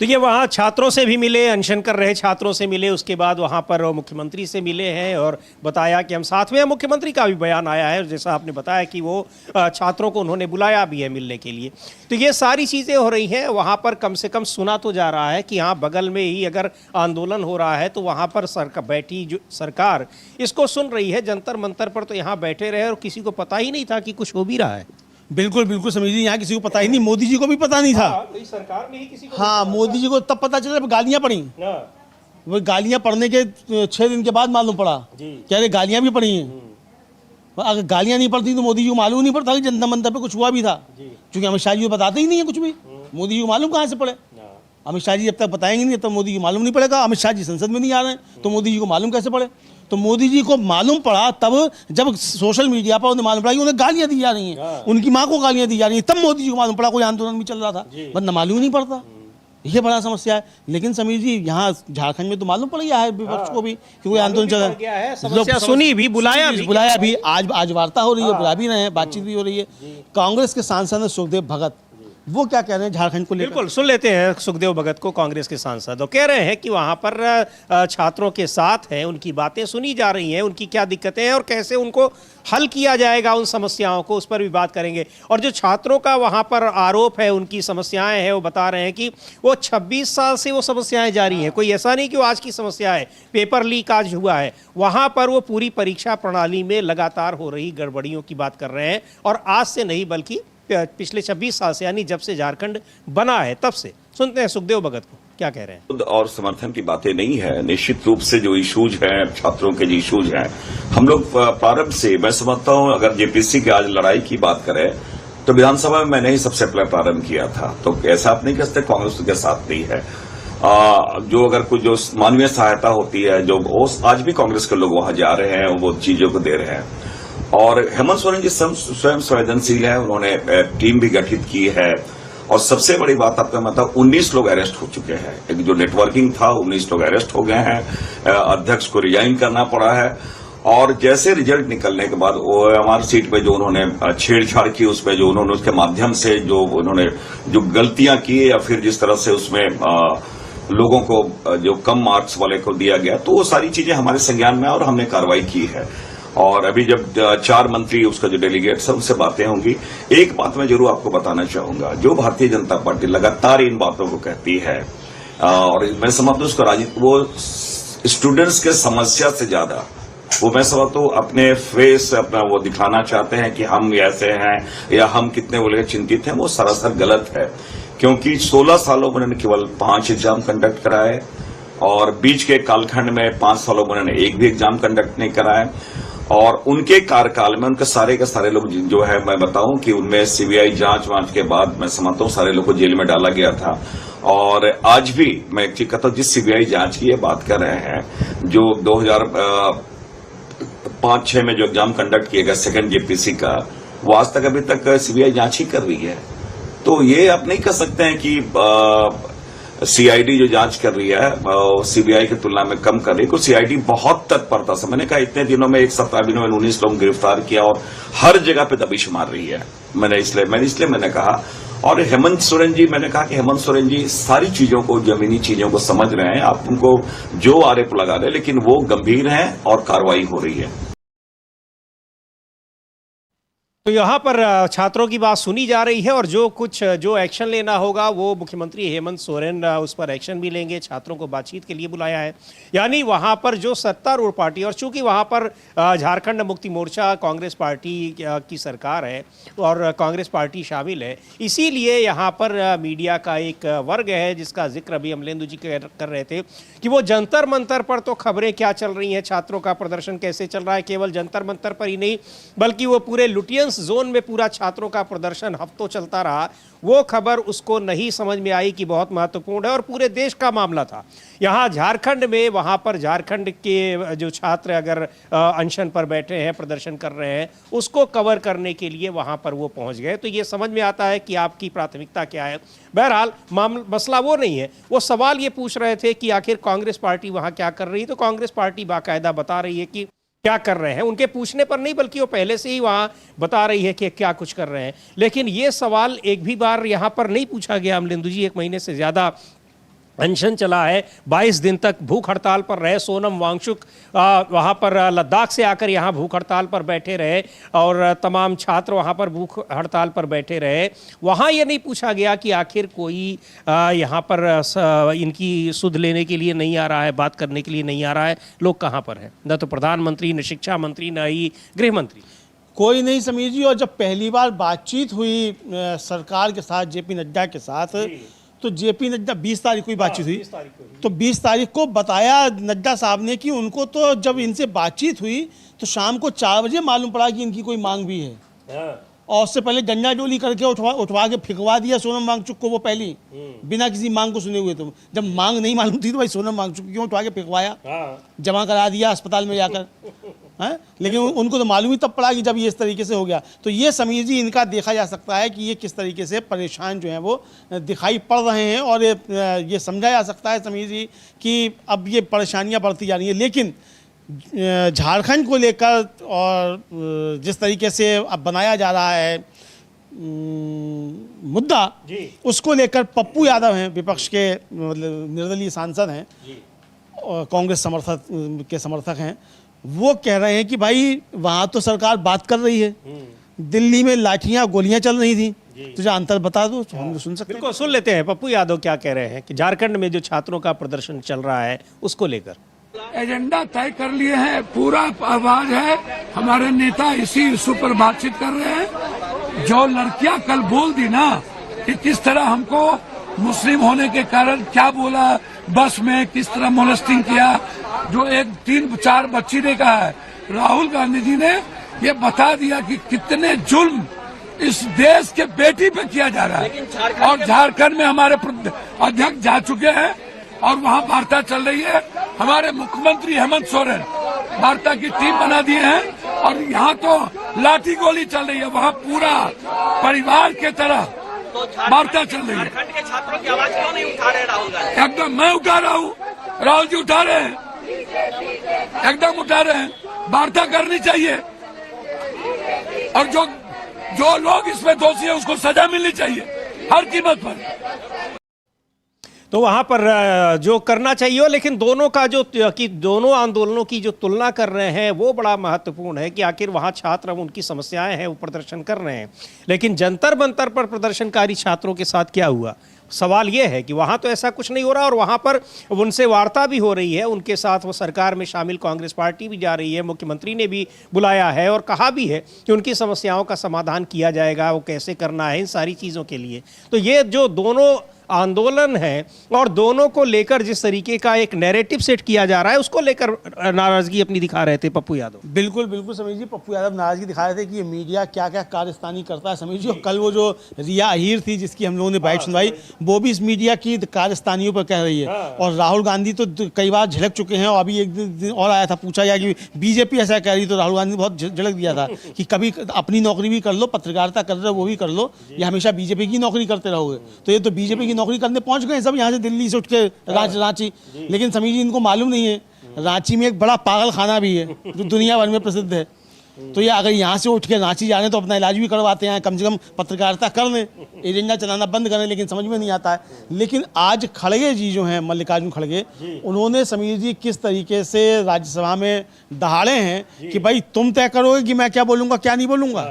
तो ये वहाँ छात्रों से भी मिले, अनशन कर रहे छात्रों से मिले, उसके बाद वहाँ पर मुख्यमंत्री से मिले हैं और बताया कि हम साथ में हैं। मुख्यमंत्री का भी बयान आया है, जैसा आपने बताया कि वो छात्रों को उन्होंने बुलाया भी है मिलने के लिए। तो ये सारी चीज़ें हो रही हैं वहाँ पर। कम से कम सुना तो जा रहा है कि यहाँ बगल में ही अगर आंदोलन हो रहा है तो वहाँ पर बैठी जो सरकार इसको सुन रही है। जंतर मंतर पर तो यहाँ बैठे रहे और किसी को पता ही नहीं था कि कुछ हो भी रहा है। बिल्कुल बिल्कुल समझिए, यहाँ किसी को पता ही नहीं, मोदी जी को भी पता नहीं था। सरकार में ही किसी को, हाँ, मोदी जी को तब पता चला जब गालियाँ पड़ी। वो गालियाँ पढ़ने के 6 दिन के बाद मालूम पड़ा, कह रहे गालियाँ भी पड़ी हैं। अगर गालियाँ नहीं पड़ती तो मोदी जी को मालूम नहीं पड़ता कि जनता मंतर पे कुछ हुआ भी था, क्योंकि अमित शाह जी को बताते ही नहीं है कुछ भी। मोदी जी को मालूम कहाँ से पड़े? अमित शाह जी जब तक बताएंगे नहीं तब मोदी जी को मालूम नहीं पड़ेगा। अमित शाह जी संसद में नहीं आ रहे हैं तो मोदी जी को मालूम कैसे पड़े? तो मोदी जी को मालूम पड़ा तब जब सोशल मीडिया पर उन्हें मालूम पड़ा कि उन्हें गालियां दी जा रही हैं, उनकी मां को गालियां दी जा रही हैं, तब मोदी जी को मालूम पड़ा कोई आंदोलन भी चल रहा था, वरना मालूम नहीं पड़ता। ये बड़ा समस्या है। लेकिन समीर जी, यहाँ झारखंड में तो मालूम पड़ गया है विपक्ष को भी कि कोई आंदोलन चल रहा है, समस्या सुनी भी, बुलाया भी। आज वार्ता हो रही है, बुला भी रहे हैं, बातचीत भी हो रही है। कांग्रेस के सांसद सुखदेव भगत वो क्या कह रहे हैं झारखंड को लेकर। बिल्कुल सुन लेते हैं सुखदेव भगत को, कांग्रेस के सांसद। वो कह रहे हैं कि वहां पर छात्रों के साथ हैं, उनकी बातें सुनी जा रही हैं, उनकी क्या दिक्कतें हैं और कैसे उनको हल किया जाएगा उन समस्याओं को, उस पर भी बात करेंगे। और जो छात्रों का वहां पर आरोप है, उनकी समस्याएं हैं, वो बता रहे हैं कि वो 26 साल से वो समस्याएं जारी हैं। कोई ऐसा नहीं कि वो आज की समस्या है, पेपर लीक आज हुआ है। वहां पर वो पूरी परीक्षा प्रणाली में लगातार हो रही गड़बड़ियों की बात कर रहे हैं, और आज से नहीं बल्कि पिछले 26 साल से, यानी जब से झारखंड बना है तब से। सुनते हैं सुखदेव भगत को क्या कह रहे हैं। और समर्थन की बातें नहीं है, निश्चित रूप से जो इश्यूज हैं, छात्रों के जो इश्यूज हैं, हम लोग प्रारंभ से, मैं समझता हूं अगर जेपीसी की आज लड़ाई की बात करें तो विधानसभा में मैंने ही सबसे पहले प्रारंभ किया था। तो ऐसा आप नहीं कह सकते कांग्रेस के साथ नहीं है। जो अगर कुछ जो मानवीय सहायता होती है, जो आज भी कांग्रेस के लोग वहां जा रहे हैं, वो चीजों को दे रहे हैं। और हेमंत सोरेन जी स्वयं संवेदनशील है, उन्होंने टीम भी गठित की है। और सबसे बड़ी बात आपका मतलब 19 लोग अरेस्ट हो चुके हैं। एक जो नेटवर्किंग था, 19 लोग अरेस्ट हो गए हैं। अध्यक्ष को रिजाइन करना पड़ा है। और जैसे रिजल्ट निकलने के बाद OMR सीट पे जो उन्होंने छेड़छाड़ की, उसमें जो उन्होंने उसके माध्यम से जो उन्होंने जो गलतियां की, या फिर जिस तरह से उसमें लोगों को जो कम मार्क्स वाले को दिया गया, तो वो सारी चीजें हमारे संज्ञान में और हमने कार्रवाई की है। और अभी जब 4 मंत्री, उसका जो डेलीगेट्स है, उनसे बातें होंगी। एक बात मैं जरूर आपको बताना चाहूंगा, जो भारतीय जनता पार्टी लगातार इन बातों को कहती है, और मैं समझता हूं उसको वो स्टूडेंट्स के समस्या से ज्यादा वो मैं समझता हूं अपने फेस अपना वो दिखाना चाहते हैं कि हम ऐसे हैं या हम कितने वो लेकर चिंतित हैं। वो सरासर गलत है, क्योंकि 16 सालों में उन्होंने केवल 5 एग्जाम कंडक्ट कराए, और बीच के कालखंड में 5 सालों में उन्होंने एक भी एग्जाम कंडक्ट नहीं कराए। और उनके कार्यकाल में उनके सारे के सारे लोग जो है, मैं बताऊं कि उनमें सीबीआई जांच के बाद मैं समझता हूं सारे लोग को जेल में डाला गया था। और आज भी मैं एक चीज कहता हूं, जिस सीबीआई जांच की ये बात कर रहे हैं, जो 2005-6 में जो एग्जाम कंडक्ट किया गया सेकंड जेपीसी का, वो आज तक अभी तक सीबीआई जांच ही कर रही है। तो ये आप नहीं कह सकते हैं कि सीआईडी जो जांच कर रही है सीबीआई की तुलना में कम कर रही है। कुछ सीआईडी बहुत तत्परता से, मैंने कहा इतने दिनों में, 1 सप्ताह दिनों में 19 लोग गिरफ्तार किया, और हर जगह पे दबिश मार रही है। मैंने कहा, और हेमंत सोरेन जी, मैंने कहा कि हेमंत सोरेन जी सारी चीजों को, जमीनी चीजों को समझ रहे हैं। आप उनको जो आरोप लगा रहे हैं, लेकिन वो गंभीर हैं और कार्रवाई हो रही है। तो यहाँ पर छात्रों की बात सुनी जा रही है, और जो एक्शन लेना होगा वो मुख्यमंत्री हेमंत सोरेन उस पर एक्शन भी लेंगे। छात्रों को बातचीत के लिए बुलाया है, यानी वहाँ पर जो सत्तारूढ़ पार्टी, और चूंकि वहाँ पर झारखंड मुक्ति मोर्चा कांग्रेस पार्टी की सरकार है और कांग्रेस पार्टी शामिल है, इसीलिए यहाँ पर मीडिया का एक वर्ग है जिसका जिक्र अभी अमलेंदु जी कर रहे थे कि वो जंतर मंतर पर तो खबरें क्या चल रही हैं, छात्रों का प्रदर्शन कैसे चल रहा है, केवल जंतर मंतर पर ही नहीं बल्कि वो पूरे लुटियंस जोन में पूरा छात्रों का प्रदर्शन हफ्तों चलता रहा। वो खबर उसको नहीं समझ में आई कि बहुत महत्वपूर्ण है और पूरे देश का मामला था। यहाँ झारखंड में, वहाँ पर झारखंड के जो छात्र अगर अनशन पर बैठे हैं, प्रदर्शन कर रहे हैं, उसको कवर करने के लिए वहाँ पर वो पहुँच गए। तो ये समझ में आता है कि आपकी प्राथमिकता क्या है। बहरहाल मसला वो नहीं है। वो सवाल ये पूछ रहे थे कि आखिर कांग्रेस पार्टी वहाँ क्या कर रही है, तो कांग्रेस पार्टी बाकायदा बता रही है कि क्या कर रहे हैं। उनके पूछने पर नहीं, बल्कि वो पहले से ही वहां बता रही है कि क्या कुछ कर रहे हैं। लेकिन ये सवाल एक भी बार यहां पर नहीं पूछा गया। अमलेंदु जी, 1 महीने से ज्यादा अनशन चला है, 22 दिन तक भूख हड़ताल पर रहे। सोनम वांगचुक वहाँ पर लद्दाख से आकर यहाँ भूख हड़ताल पर बैठे रहे, और तमाम छात्र वहाँ पर भूख हड़ताल पर बैठे रहे। वहाँ ये नहीं पूछा गया कि आखिर कोई यहाँ पर इनकी सुध लेने के लिए नहीं आ रहा है, बात करने के लिए नहीं आ रहा है। लोग कहाँ पर हैं? न तो प्रधानमंत्री, न शिक्षा मंत्री, न ही गृह मंत्री, कोई नहीं समीर जी। और जब पहली बार बातचीत हुई सरकार के साथ, जेपी नड्डा के साथ, तो जेपी नड्डा 20 तारीख को ही बातचीत हुई। तो 20 तारीख को बताया नड्डा साहब ने कि उनको तो जब इनसे बातचीत हुई तो शाम को 4 बजे मालूम पड़ा कि इनकी कोई मांग भी है। और उससे पहले डंडा डोली करके उठवा के फिकवा दिया सोनम वांगचुक को, वो पहली बिना किसी मांग को सुने हुए। तो जब मांग नहीं मालूम थी तो भाई सोनम वांगचुक क्यों उठवा के फिकवाया, जमा करा दिया अस्पताल में जाकर है। लेकिन उनको तो मालूम ही तब पड़ा कि जब ये इस तरीके से हो गया। तो ये समीर जी, इनका देखा जा सकता है कि ये किस तरीके से परेशान जो हैं वो दिखाई पड़ रहे हैं। और ये समझा जा सकता है समीर जी कि अब ये परेशानियां बढ़ती जा रही हैं। लेकिन झारखंड को लेकर और जिस तरीके से अब बनाया जा रहा है, मुद्दा, उसको लेकर पप्पू यादव हैं, विपक्ष के मतलब निर्दलीय सांसद हैं और कांग्रेस समर्थक हैं, वो कह रहे हैं कि भाई वहाँ तो सरकार बात कर रही है, दिल्ली में लाठियाँ गोलियाँ चल रही थी, तुझे अंतर बता दो तो हम सुन सकते हैं। बिल्कुल, सुन लेते हैं पप्पू यादव क्या कह रहे हैं कि झारखंड में जो छात्रों का प्रदर्शन चल रहा है उसको लेकर। एजेंडा तय कर लिए हैं, पूरा आवाज है, हमारे नेता इसी इशू पर बातचीत कर रहे हैं। जो लड़कियां कल बोल दी ना कि किस तरह हमको मुस्लिम होने के कारण क्या बोला, बस में किस तरह मोलेस्टिंग किया, जो एक 3-4 बच्ची ने कहा है, राहुल गांधी जी ने ये बता दिया कि कितने जुल्म इस देश के बेटी पे किया जा रहा है। और झारखंड में हमारे अध्यक्ष जा चुके हैं और वहाँ वार्ता चल रही है। हमारे मुख्यमंत्री हेमंत सोरेन वार्ता की टीम बना दिए हैं और यहाँ तो लाठी गोली चल रही है, वहाँ पूरा परिवार के तरह वार्ता चल रही है। के छात्रों की आवाज क्यों नहीं उठा रहे राहुल गांधी? एकदम मैं उठा रहा हूँ, राहुल जी उठा रहे हैं, एकदम उठा रहे हैं। वार्ता करनी चाहिए और जो लोग इसमें दोषी है उसको सजा मिलनी चाहिए हर कीमत पर। तो वहां पर जो करना चाहिए, लेकिन दोनों का जो कि दोनों आंदोलनों की जो तुलना कर रहे हैं वो बड़ा महत्वपूर्ण है कि आखिर वहां छात्र, अब उनकी समस्याएं हैं, वो प्रदर्शन कर रहे हैं, लेकिन जंतर मंतर पर प्रदर्शनकारी छात्रों के साथ क्या हुआ। सवाल ये है कि वहाँ तो ऐसा कुछ नहीं हो रहा और वहाँ पर उनसे वार्ता भी हो रही है, उनके साथ वो सरकार में शामिल कांग्रेस पार्टी भी जा रही है, मुख्यमंत्री ने भी बुलाया है और कहा भी है कि उनकी समस्याओं का समाधान किया जाएगा, वो कैसे करना है, इन सारी चीज़ों के लिए। तो ये जो दोनों आंदोलन है और दोनों को लेकर जिस तरीके का एक नैरेटिव सेट किया जा रहा है, उसको लेकर नाराजगी अपनी दिखा रहे थे पप्पू यादव। बिल्कुल बिल्कुल समीर जी, पप्पू यादव नाराजगी दिखा रहे थे कि ये मीडिया क्या क्या कारस्तानी करता है समीर जी। और कल वो जो रिया अहीर थी जिसकी हम लोगों ने बाइट सुनवाई, वो भी इस मीडिया की कारस्तानियों पर कह रही है। और राहुल गांधी तो कई बार झिड़क चुके हैं और अभी एक दिन और आया था, पूछा गया कि बीजेपी ऐसा कह रही, तो राहुल गांधी ने बहुत झिड़क दिया था कि कभी अपनी नौकरी भी कर लो, पत्रकारिता कर रहे हो वो भी कर लो, या हमेशा बीजेपी की नौकरी करते रहोगे। तो ये तो बीजेपी की नौकरी करने पहुंच गए सब यहाँ से, दिल्ली से उठ के रांची। लेकिन समीर जी इनको मालूम नहीं है रांची में एक बड़ा पागल खाना भी है जो दुनिया भर में प्रसिद्ध है। तो ये अगर यहाँ से उठ के रांची जाने तो अपना इलाज भी करवाते हैं, कम से कम पत्रकारिता कर लें, एजेंडा चलाना बंद करें, लेकिन समझ में नहीं आता है। लेकिन आज खड़गे जी जो हैं, मल्लिकार्जुन खड़गे, उन्होंने समीर जी किस तरीके से राज्यसभा में दहाड़े हैं कि भाई तुम तय करोगे कि मैं क्या बोलूँगा क्या नहीं बोलूँगा,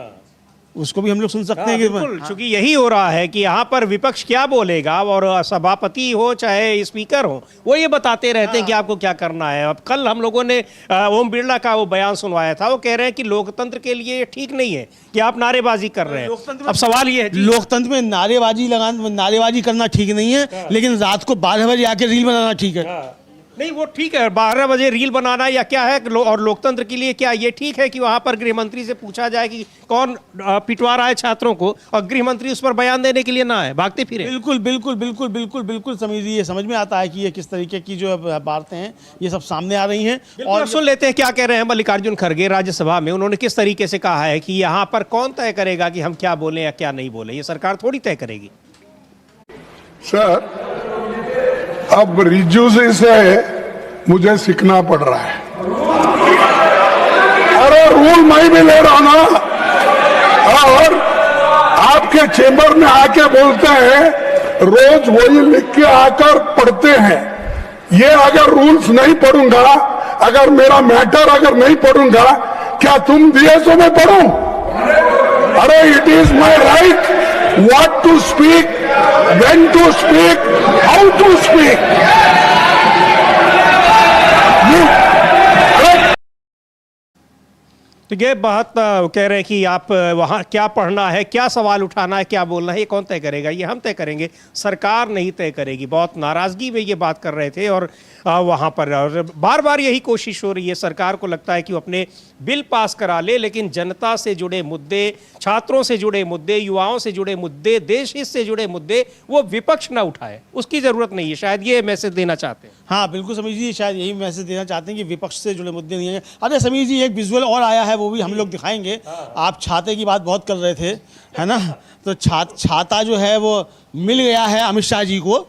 उसको भी हम लोग सुन सकते हैं। बिल्कुल, चूंकि यही हो रहा है कि यहाँ पर विपक्ष क्या बोलेगा, और सभापति हो चाहे स्पीकर हो, वो ये बताते रहते हैं कि आपको क्या करना है। अब कल हम लोगों ने ओम बिरला का वो बयान सुनवाया था, वो कह रहे हैं कि लोकतंत्र के लिए ठीक नहीं है कि आप नारेबाजी कर रहे हैं। अब सवाल ये है, लोकतंत्र में नारेबाजी करना ठीक नहीं है, लेकिन रात को 12 बजे आके रील बनाना ठीक है। नहीं, वो ठीक है, 12 बजे रील बनाना या क्या है, और लोकतंत्र के लिए क्या ये ठीक है कि वहां पर गृह मंत्री से पूछा जाए कि कौन पिटवा रहा है छात्रों को, और गृह मंत्री उस पर बयान देने के लिए ना है, भागते फिरे। बिल्कुल बिल्कुल बिल्कुल बिल्कुल बिल्कुल समीर जी, ये समझ में आता है कि ये किस तरीके की जो बातें हैं ये सब सामने आ रही हैं। और सुन लेते हैं क्या कह रहे हैं मल्लिकार्जुन खड़गे राज्यसभा में। उन्होंने किस तरीके से कहा है कि यहाँ पर कौन तय करेगा कि हम क्या बोले या क्या नहीं बोले, ये सरकार थोड़ी तय करेगी। सर, अब रिज्जू से मुझे सीखना पड़ रहा है। अरे रूल मैं भी ले रहा हूं ना, और आपके चेंबर में आके बोलते हैं, रोज वही लिख के आकर पढ़ते हैं। ये अगर रूल्स नहीं पढ़ूंगा, अगर मेरा मैटर अगर नहीं पढ़ूंगा, क्या तुम डीएसओ में पढ़ूं? अरे it is my right what to speak, when to speak, how to speak. तो ये बात कह रहे हैं कि आप वहाँ क्या पढ़ना है, क्या सवाल उठाना है, क्या बोलना है, ये कौन तय करेगा? ये हम तय करेंगे, सरकार नहीं तय करेगी। बहुत नाराजगी में ये बात कर रहे थे और वहाँ पर बार बार यही कोशिश हो रही है। सरकार को लगता है कि वो अपने बिल पास करा ले, लेकिन जनता से जुड़े मुद्दे, छात्रों से जुड़े मुद्दे, युवाओं से जुड़े मुद्दे, देश हित से जुड़े मुद्दे वो विपक्ष ना उठाए, उसकी ज़रूरत नहीं है। शायद ये मैसेज देना चाहते हैं। हाँ बिल्कुल समीर जी, शायद यही मैसेज देना चाहते हैं कि विपक्ष से जुड़े मुद्दे नहीं हैं। अरे समीर जी, एक विजुअल और आया है, वो भी हम लोग दिखाएंगे। आप छाते की बात बहुत कर रहे थे, है ना? तो छाता जो है वो मिल गया है अमित शाह जी को।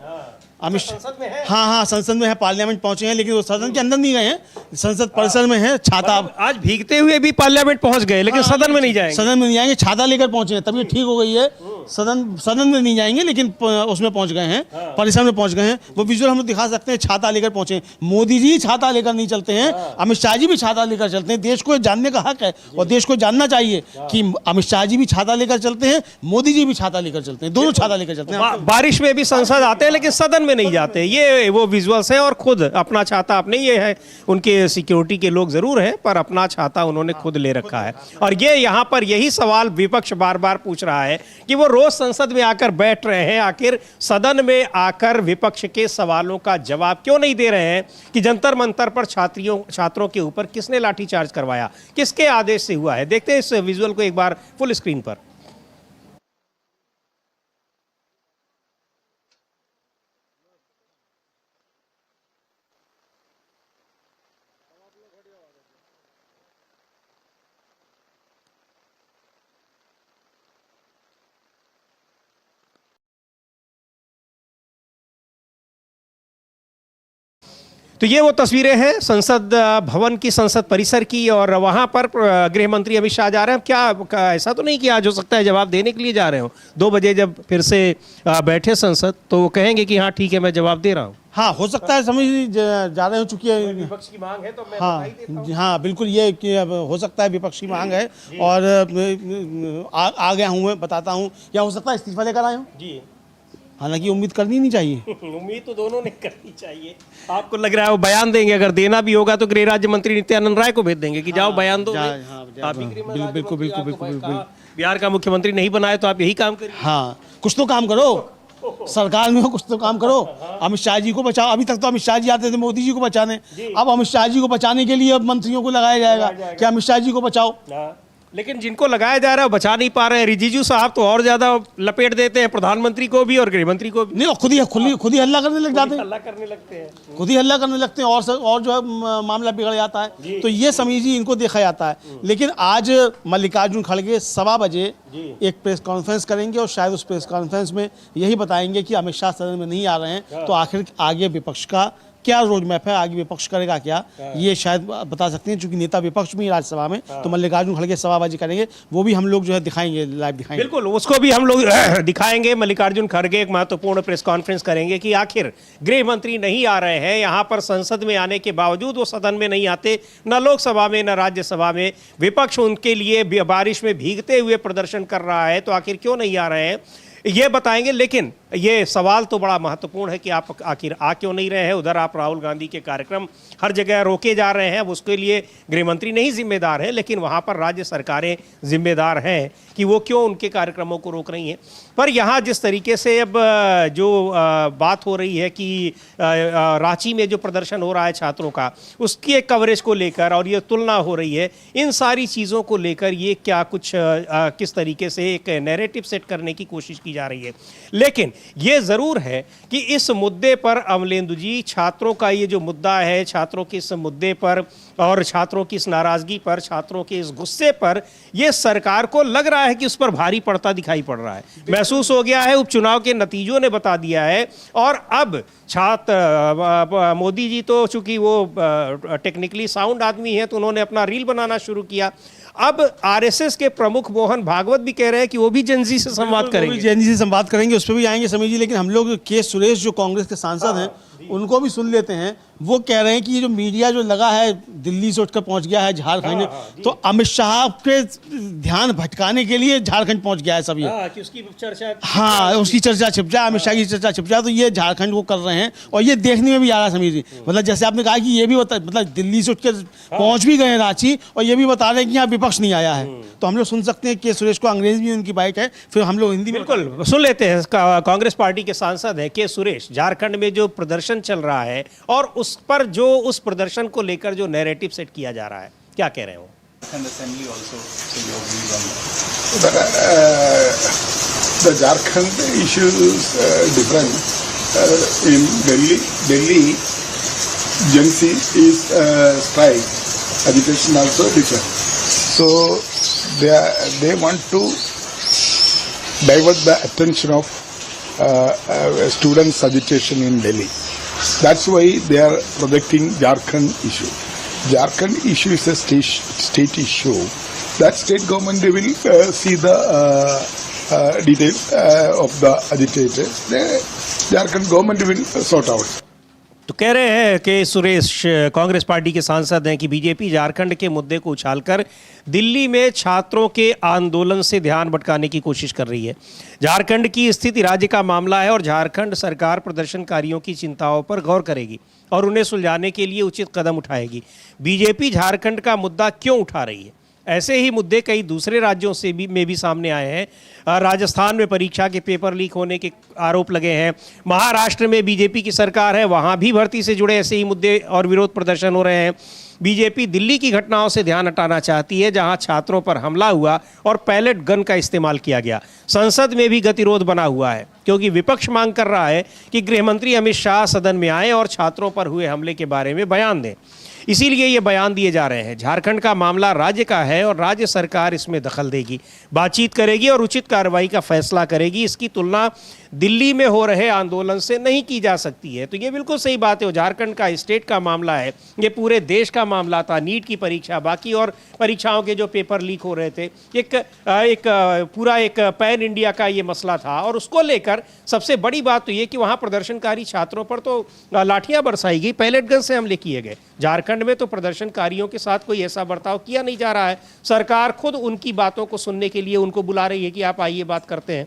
अमित संसद में है? हाँ, संसद में है, पार्लियामेंट पहुंचे हैं, लेकिन वो सदन के अंदर नहीं गए हैं, संसद परिसर में है। छाता आज भीगते हुए भी पार्लियामेंट पहुंच गए, लेकिन सदन में नहीं जाएंगे। सदन में नहीं जाएंगे, छाता लेकर पहुंचे हैं, तभी ठीक हो गई है। सदन में नहीं जाएंगे, लेकिन उसमें पहुंच गए हैं, परिसर में पहुंच गए हैं। वो विजुअल हम लोग दिखा सकते हैं, छाता लेकर पहुंचे हैं। मोदी जी छाता लेकर नहीं चलते हैं, अमित शाह जी भी छाता लेकर चलते हैं। देश को जानने का हक है और देश को जानना चाहिए कि अमित शाह जी भी छाता लेकर चलते हैं, मोदी जी भी छाता लेकर चलते हैं, दोनों छाता लेकर चलते हैं। बारिश में भी संसद आते हैं, लेकिन सदन में नहीं जाते। ये वो विजुअल्स हैं, और खुद अपना छाता अपने, ये है उनके सिक्योरिटी के लोग जरूर हैं, पर अपना छाता उन्होंने खुद ले रखा है। और ये यहाँ पर यही सवाल विपक्ष बार बार पूछ रहा है कि वो रोज संसद में आकर बैठ रहे हैं, आखिर सदन में आकर विपक्ष के सवालों का जवाब क्यों नहीं दे रहे हैं कि जंतर मंतर पर छात्रों के ऊपर किसने लाठीचार्ज करवाया, किसके आदेश से हुआ है। देखते हैं इस विजुअल को एक बार फुल स्क्रीन पर। तो ये वो तस्वीरें हैं संसद भवन की, संसद परिसर की, और वहां पर गृह मंत्री अमित शाह जा रहे हैं। क्या ऐसा तो नहीं कि आज हो सकता है जवाब देने के लिए जा रहे हो? 2 बजे जब फिर से बैठे संसद, तो वो कहेंगे कि हाँ ठीक है, मैं जवाब दे रहा हूँ। हाँ, हो सकता है, समझ जा रहे हो, चूंकि विपक्ष की मांग है तो मैं बता ही देता हूं। हाँ, बिल्कुल, ये कि अब हो सकता है विपक्ष की मांग है और आ गया हूँ, मैं बताता हूँ। क्या हो सकता है इस्तीफा लेकर आए हो जी? हालांकि उम्मीद करनी नहीं चाहिए। उम्मीद तो दोनों ने करनी चाहिए। आपको लग रहा है वो बयान देंगे? अगर देना भी होगा तो गृह राज्य मंत्री नित्यानंद राय को भेज देंगे कि जाओ बयान दो। बिल्कुल, बिहार का मुख्यमंत्री नहीं बनाए तो आप यही काम करिए। हाँ, कुछ तो काम करो, सरकार में हो, कुछ तो काम करो। अमित शाह जी को बचाओ। अभी तक तो अमित शाह जी आते थे मोदी जी को बचाने, अब अमित शाह जी को बचाने के लिए अब मंत्रियों को लगाया जाएगा कि अमित शाह जी को बचाओ। लेकिन जिनको लगाया जा रहा है बचा नहीं पा रहे हैं। रिजिजू साहब तो और ज्यादा लपेट देते हैं, प्रधानमंत्री को भी और गृह मंत्री को भी। नहीं, खुद ही हल्ला करने लग जाते हैं, खुद ही हल्ला करने लगते हैं, और जो है मामला बिगड़ जाता है। तो ये समझिए, इनको देखा जाता है। लेकिन आज मल्लिकार्जुन खड़गे 1:15 बजे एक प्रेस कॉन्फ्रेंस करेंगे और शायद उस प्रेस कॉन्फ्रेंस में यही बताएंगे कि अमित शाह सदन में नहीं आ रहे हैं, तो आखिर आगे विपक्ष का क्या रोड मैप है, आगे विपक्ष करेगा क्या, ये शायद बता सकते हैं। चूंकि नेता विपक्ष में राज्यसभा में, तो मल्लिकार्जुन खड़गे 1:15 बजे करेंगे, वो भी हम लोग जो है दिखाएंगे, लाइव दिखाएंगे। बिल्कुल, उसको भी हम लोग दिखाएंगे। मल्लिकार्जुन खड़गे एक महत्वपूर्ण प्रेस कॉन्फ्रेंस करेंगे कि आखिर गृह मंत्री नहीं आ रहे हैं, यहाँ पर संसद में आने के बावजूद वो सदन में नहीं आते, न लोकसभा में न राज्यसभा में। विपक्ष उनके लिए बारिश में भीगते हुए प्रदर्शन कर रहा है, तो आखिर क्यों नहीं आ रहे हैं ये बताएंगे। लेकिन ये सवाल तो बड़ा महत्वपूर्ण है कि आप आखिर आ क्यों नहीं रहे हैं। उधर आप राहुल गांधी के कार्यक्रम हर जगह रोके जा रहे हैं, अब उसके लिए गृह मंत्री नहीं जिम्मेदार है, लेकिन वहाँ पर राज्य सरकारें जिम्मेदार हैं कि वो क्यों उनके कार्यक्रमों को रोक रही हैं। पर यहाँ जिस तरीके से अब जो बात हो रही है कि रांची में जो प्रदर्शन हो रहा है छात्रों का, उसकी एक कवरेज को लेकर और ये तुलना हो रही है, इन सारी चीज़ों को लेकर ये क्या कुछ किस तरीके से एक नैरेटिव सेट करने की कोशिश की जा रही है। लेकिन ये ज़रूर है कि इस मुद्दे पर अमलेंदु जी, छात्रों का ये जो मुद्दा है, छात्रों के इस मुद्दे पर और छात्रों की इस नाराज़गी पर, छात्रों के इस गुस्से पर, ये सरकार को लग रहा है कि उस पर भारी पड़ता दिखाई पड़ रहा है, महसूस हो गया है। उपचुनाव के नतीजों ने बता दिया है। और अब मोदी जी तो चूंकि वो टेक्निकली साउंड आदमी हैं, तो उन्होंने अपना रील बनाना शुरू किया। अब आरएसएस के प्रमुख मोहन भागवत भी कह रहे हैं कि वो भी जेनजी से संवाद करेंगे, जेनजी से संवाद करेंगे, उस पर भी आएंगे समझिए। लेकिन हम लोग के सुरेश जो कांग्रेस के सांसद हैं, उनको भी सुन लेते हैं। वो कह रहे हैं कि ये जो मीडिया जो लगा है दिल्ली से उठकर पहुंच गया है झारखंड, तो अमित शाह के ध्यान भटकाने के लिए झारखंड पहुंच गया है सब ये। कि उसकी चर्चा, हाँ, उसकी चर्चा छिप जाए, अमित शाह की चर्चा छिप जाए, तो ये झारखंड को कर रहे हैं। और ये देखने में भी आ रहा है समझिए, मतलब जैसे आपने कहा कि ये भी मतलब दिल्ली से उठकर पहुंच भी गए रांची, और ये भी बता रहे हैं कि यहाँ विपक्ष नहीं आया है। तो हम लोग सुन सकते हैं कि सुरेश को, अंग्रेजी भी उनकी बाइक है, फिर हम लोग हिंदी में बिल्कुल सुन लेते हैं। कांग्रेस पार्टी के सांसद है के सुरेश, झारखंड में जो प्रदर्शन चल रहा है और उस पर जो उस प्रदर्शन को लेकर जो नैरेटिव सेट किया जा रहा है, क्या कह रहे हो? The Jharkhand issue is different. In Delhi, Gen Z is strike. Agitation also different. So they want to divert the attention of students' agitation in Delhi. That's why they are projecting Jharkhand issue. Jharkhand issue is a state issue. That state government will see the details of the agitators. The Jharkhand government will sort out. तो कह रहे हैं कि Suresh Congress party के सांसद हैं कि BJP Jharkhand के मुद्दे को उछालकर दिल्ली में छात्रों के आंदोलन से ध्यान भटकाने की कोशिश कर रही है। झारखंड की स्थिति राज्य का मामला है और झारखंड सरकार प्रदर्शनकारियों की चिंताओं पर गौर करेगी और उन्हें सुलझाने के लिए उचित कदम उठाएगी। बीजेपी झारखंड का मुद्दा क्यों उठा रही है? ऐसे ही मुद्दे कई दूसरे राज्यों से भी सामने आए हैं। राजस्थान में परीक्षा के पेपर लीक होने के आरोप लगे हैं। महाराष्ट्र में बीजेपी की सरकार है, वहाँ भी भर्ती से जुड़े ऐसे ही मुद्दे और विरोध प्रदर्शन हो रहे हैं। बीजेपी दिल्ली की घटनाओं से ध्यान हटाना चाहती है, जहां छात्रों पर हमला हुआ और पैलेट गन का इस्तेमाल किया गया। संसद में भी गतिरोध बना हुआ है क्योंकि विपक्ष मांग कर रहा है कि गृहमंत्री अमित शाह सदन में आए और छात्रों पर हुए हमले के बारे में बयान दें। इसीलिए ये बयान दिए जा रहे हैं। झारखंड का मामला राज्य का है और राज्य सरकार इसमें दखल देगी, बातचीत करेगी और उचित कार्रवाई का फैसला करेगी। इसकी तुलना दिल्ली में हो रहे आंदोलन से नहीं की जा सकती है। तो ये बिल्कुल सही बात है। झारखंड का स्टेट का मामला है, ये पूरे देश का मामला था। नीट की परीक्षा, बाकी और परीक्षाओं के जो पेपर लीक हो रहे थे, एक पूरा एक पैन इंडिया का ये मसला था। और उसको लेकर सबसे बड़ी बात तो ये कि वहाँ प्रदर्शनकारी छात्रों पर तो लाठियाँ बरसाई गई, पैलेट गन से हमले किए गए। झारखंड में तो प्रदर्शनकारियों के साथ कोई ऐसा बर्ताव किया नहीं जा रहा है। सरकार खुद उनकी बातों को सुनने के लिए उनको बुला रही है कि आप आइए बात करते हैं।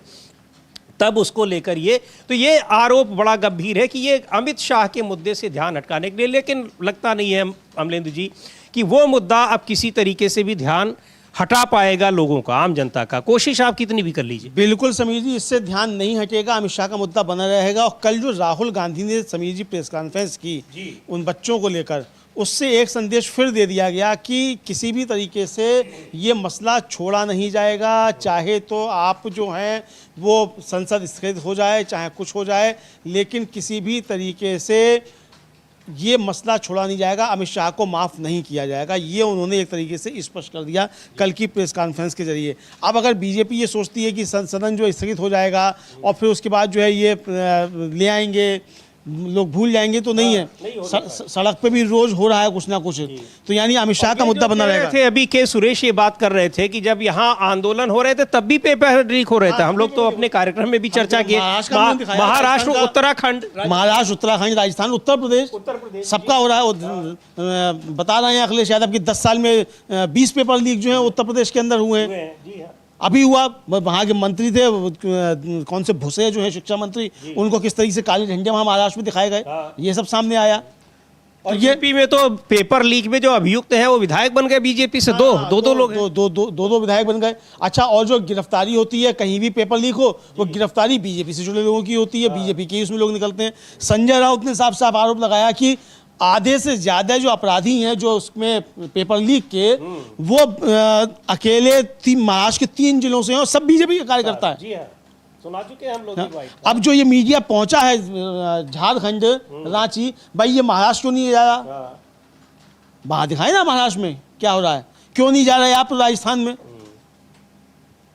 तब उसको लेकर ये आरोप बड़ा गंभीर है कि ये अमित शाह के मुद्दे से ध्यान हटकाने के लिए, लेकिन लगता नहीं है अमलेंदु जी कि वो मुद्दा अब किसी तरीके से भी ध्यान हटा पाएगा लोगों का, आम जनता का। कोशिश आप कितनी भी कर लीजिए। बिल्कुल समीर जी, इससे ध्यान नहीं हटेगा, अमित शाह का मुद्दा बना रहेगा। और कल जो राहुल गांधी ने समीर जी प्रेस कॉन्फ्रेंस की उन बच्चों को लेकर, उससे एक संदेश फिर दे दिया गया कि किसी भी तरीके से ये मसला छोड़ा नहीं जाएगा। चाहे तो आप जो हैं वो संसद स्थगित हो जाए, चाहे कुछ हो जाए, लेकिन किसी भी तरीके से ये मसला छोड़ा नहीं जाएगा, अमित शाह को माफ़ नहीं किया जाएगा। ये उन्होंने एक तरीके से स्पष्ट कर दिया कल की प्रेस कॉन्फ्रेंस के जरिए। अब अगर बीजेपी ये सोचती है कि सदन जो स्थगित हो जाएगा और फिर उसके बाद जो है ये ले आएंगे, लोग भूल जाएंगे, तो नहीं है। सड़क पे भी रोज हो रहा है कुछ ना कुछ। तो यानी अमित शाह का मुद्दा बना रहेगा। थे अभी के सुरेश ये बात कर रहे थे कि जब यहाँ आंदोलन हो रहे थे तब भी पेपर लीक हो रहे थे। हम लोग तो अपने कार्यक्रम में भी चर्चा किए। महाराष्ट्र, उत्तराखंड, राजस्थान, उत्तर प्रदेश सबका हो रहा है। बता रहे हैं अखिलेश यादव की 10 साल में 20 पेपर लीक जो है उत्तर प्रदेश के अंदर हुए हैं। अभी हुआ, वहाँ के मंत्री थे कौन से भुसे जो है शिक्षा मंत्री, उनको किस तरीके से काले झंडे वहाँ महाराष्ट्र में दिखाए गए, ये सब सामने आया। और यूपी में तो पेपर लीक में जो अभियुक्त हैं वो विधायक बन गए बीजेपी से। दो लोग दो विधायक बन गए। अच्छा, और जो गिरफ्तारी होती है कहीं भी पेपर लीक हो, वो गिरफ्तारी बीजेपी से जुड़े लोगों की होती है, बीजेपी के उसमें लोग निकलते हैं। संजय राउत ने साफ साफ आरोप लगाया कि आधे से ज्यादा जो अपराधी हैं जो उसमें पेपर लीक के, वो अकेले महाराष्ट्र के 3 जिलों से हैं और सब बीजेपी के कार्यकर्ता है। जी हाँ, सुना चुके हैं हम लोग। अब जो ये मीडिया पहुंचा है झारखंड, रांची, भाई ये महाराष्ट्र क्यों नहीं जा रहा? वहां दिखाए ना महाराष्ट्र में क्या हो रहा है, क्यों नहीं जा रहे आप? राजस्थान में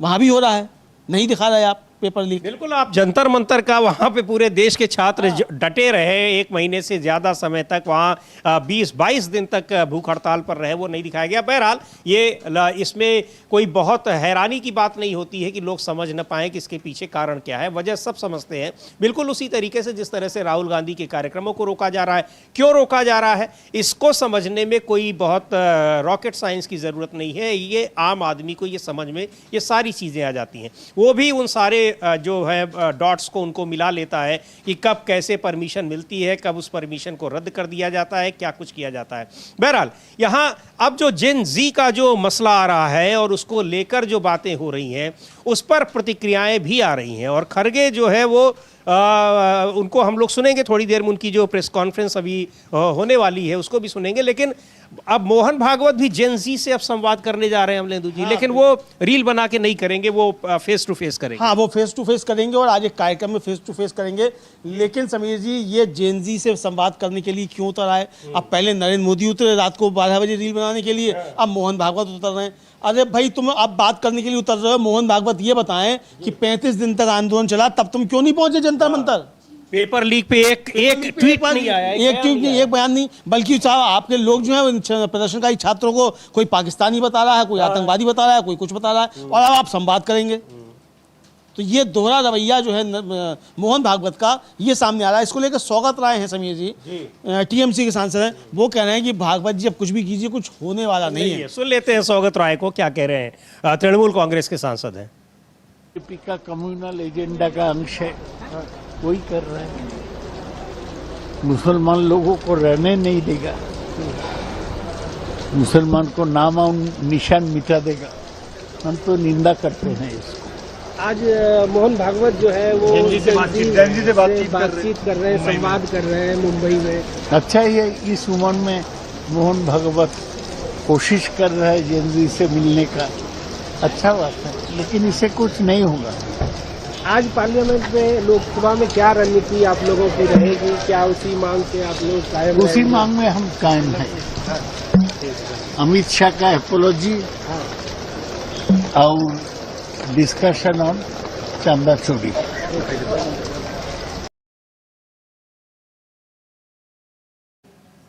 वहां भी हो रहा है, नहीं दिखा रहे आप पेपर लीक। बिल्कुल, आप जंतर मंतर का वहाँ पे पूरे देश के छात्र डटे रहे 1 महीने से ज़्यादा समय तक, वहाँ 20-22 दिन तक भूख हड़ताल पर रहे, वो नहीं दिखाया गया। बहरहाल ये इसमें कोई बहुत हैरानी की बात नहीं होती है कि लोग समझ न पाएँ कि इसके पीछे कारण क्या है। वजह सब समझते हैं, बिल्कुल उसी तरीके से जिस तरह से राहुल गांधी के कार्यक्रमों को रोका जा रहा है। क्यों रोका जा रहा है, इसको समझने में कोई बहुत रॉकेट साइंस की ज़रूरत नहीं है। ये आम आदमी को ये समझ में ये सारी चीज़ें आ जाती हैं। वो भी उन सारे जो है डॉट्स को उनको मिला लेता है कि कब कैसे परमिशन मिलती है, कब उस परमिशन को रद्द कर दिया जाता है, क्या कुछ किया जाता है। बहरहाल यहाँ अब जो जेन जी का जो मसला आ रहा है और उसको लेकर जो बातें हो रही हैं, उस पर प्रतिक्रियाएं भी आ रही हैं। और खरगे जो है वो उनको हम लोग सुनेंगे थोड़ी देर में, उनकी जो प्रेस कॉन्फ्रेंस अभी होने वाली है उसको भी सुनेंगे। लेकिन अब मोहन भागवत भी जेन जी से अब संवाद करने जा रहे हैं अमलेंदु जी। लेकिन वो रील बना के नहीं करेंगे, वो फेस टू फेस करेंगे। हाँ, वो फेस टू फेस करेंगे और आज एक कार्यक्रम में फेस टू फेस करेंगे। लेकिन समीर जी, ये जेन जी से संवाद करने के लिए क्यों उतर आए? अब पहले नरेंद्र मोदी उतरे रात को 12 बजे रील बनाने के लिए, अब मोहन भागवत उतर रहे हैं। अरे भाई, तुम अब बात करने के लिए उतर रहे हो, मोहन भागवत ये बताएं कि 35 दिन तक आंदोलन चला, तब तुम क्यों नहीं पहुंचे जंतर मंतर। पेपर लीक पे एक ट्वीट नहीं आया, एक ट्वीट नहीं, एक बयान नहीं, बल्कि साहब आपके लोग जो है प्रदर्शनकारी छात्रों को कोई पाकिस्तानी बता रहा है, कोई आतंकवादी बता रहा है, कोई कुछ बता रहा है, और अब आप संवाद करेंगे। तो ये दोहरा रवैया जो है मोहन भागवत का, ये सामने आ रहा है। इसको लेकर सौगत राय हैं समीर जी, टीएमसी के सांसद हैं, वो कह रहे हैं कि भागवत जी अब कुछ भी कीजिए, कुछ होने वाला नहीं है। सुन लेते हैं सौगत राय को, क्या कह रहे हैं। तृणमूल कांग्रेस के सांसद हैं। बीजेपी का कम्युनल एजेंडा का अंश है, वही कर रहे हैं। मुसलमान लोगों को रहने नहीं देगा, मुसलमान को नाम और निशान मिटा देगा। हम तो निंदा करते हैं इसको। आज मोहन भागवत जो है वो जैन से बातचीत कर रहे हैं, संवाद कर रहे हैं मुंबई में। अच्छा ही है, इस उम्र में मोहन भागवत कोशिश कर रहा है जैन से मिलने का, अच्छा बात है, लेकिन इससे कुछ नहीं होगा। आज पार्लियामेंट में, लोकसभा में क्या रणनीति आप लोगों की रहेगी? क्या उसी मांग पे आप लोग कायम रहेंगे? उसी मांग में हम कायम हैं। अमित शाह का एपोलॉजी और डिस्कशन ऑन चंदा चोरी।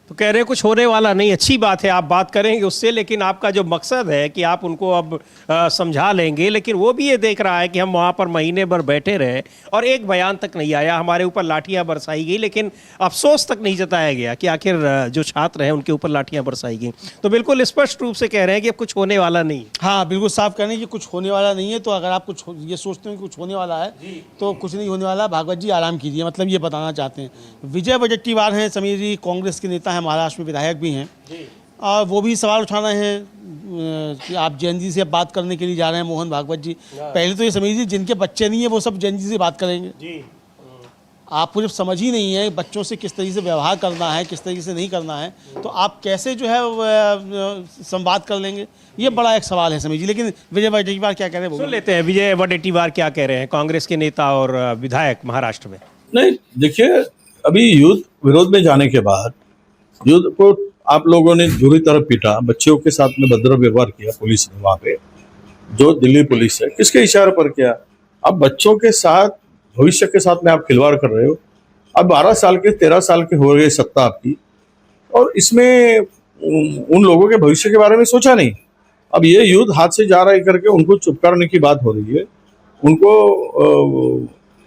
तो कह रहे हैं कुछ होने वाला नहीं। अच्छी बात है, आप बात करेंगे उससे, लेकिन आपका जो मकसद है कि आप उनको अब समझा लेंगे, लेकिन वो भी ये देख रहा है कि हम वहाँ पर महीने भर बैठे रहे और एक बयान तक नहीं आया, हमारे ऊपर लाठियाँ बरसाई गई, लेकिन अफसोस तक नहीं जताया गया कि आखिर जो छात्र हैं उनके ऊपर लाठियाँ बरसाई गई। तो बिल्कुल स्पष्ट रूप से कह रहे हैं कि अब कुछ होने वाला नहीं। हाँ, बिल्कुल साफ कह रहे हैं कि कुछ होने वाला नहीं है। तो अगर आप कुछ ये सोचते हैं कि कुछ होने वाला है, तो कुछ नहीं होने वाला। भागवत जी आराम कीजिए, मतलब ये बताना चाहते हैं। विजय वडेट्टीवार हैं समीर जी, कांग्रेस के नेता हैं, महाराष्ट्र में विधायक भी हैं, और वो भी सवाल उठा रहे हैं कि आप जैन जी से बात करने के लिए जा रहे हैं मोहन भागवत जी। पहले तो ये समझ लीजिए जिनके बच्चे नहीं है वो सब जैन जी से बात करेंगे। आपको जब समझ ही नहीं है बच्चों से किस तरीके से व्यवहार करना है, किस तरीके से नहीं करना है, तो आप कैसे जो है संवाद कर लेंगे? ये बड़ा एक सवाल है समीर जी। लेकिन विजय वडेट्टीवार क्या कह रहे हैं, सुन लेते हैं। विजय वडेट्टीवार क्या कह रहे हैं, कांग्रेस के नेता और विधायक महाराष्ट्र में। नहीं, देखिए, अभी युद्ध विरोध में जाने के बाद युद्ध को आप लोगों ने बुरी तरह पीटा, बच्चों के साथ में भद्र व्यवहार किया पुलिस ने, वहां पे जो दिल्ली पुलिस है, किसके इशारे पर किया? अब बच्चों के साथ, भविष्य के साथ में आप खिलवाड़ कर रहे हो। अब 12 साल के 13 साल के हो गए सत्ता आपकी, और इसमें उन लोगों के भविष्य के बारे में सोचा नहीं। अब ये युद्ध हाथ से जा रहा है करके उनको चुप करने की बात हो रही है। उनको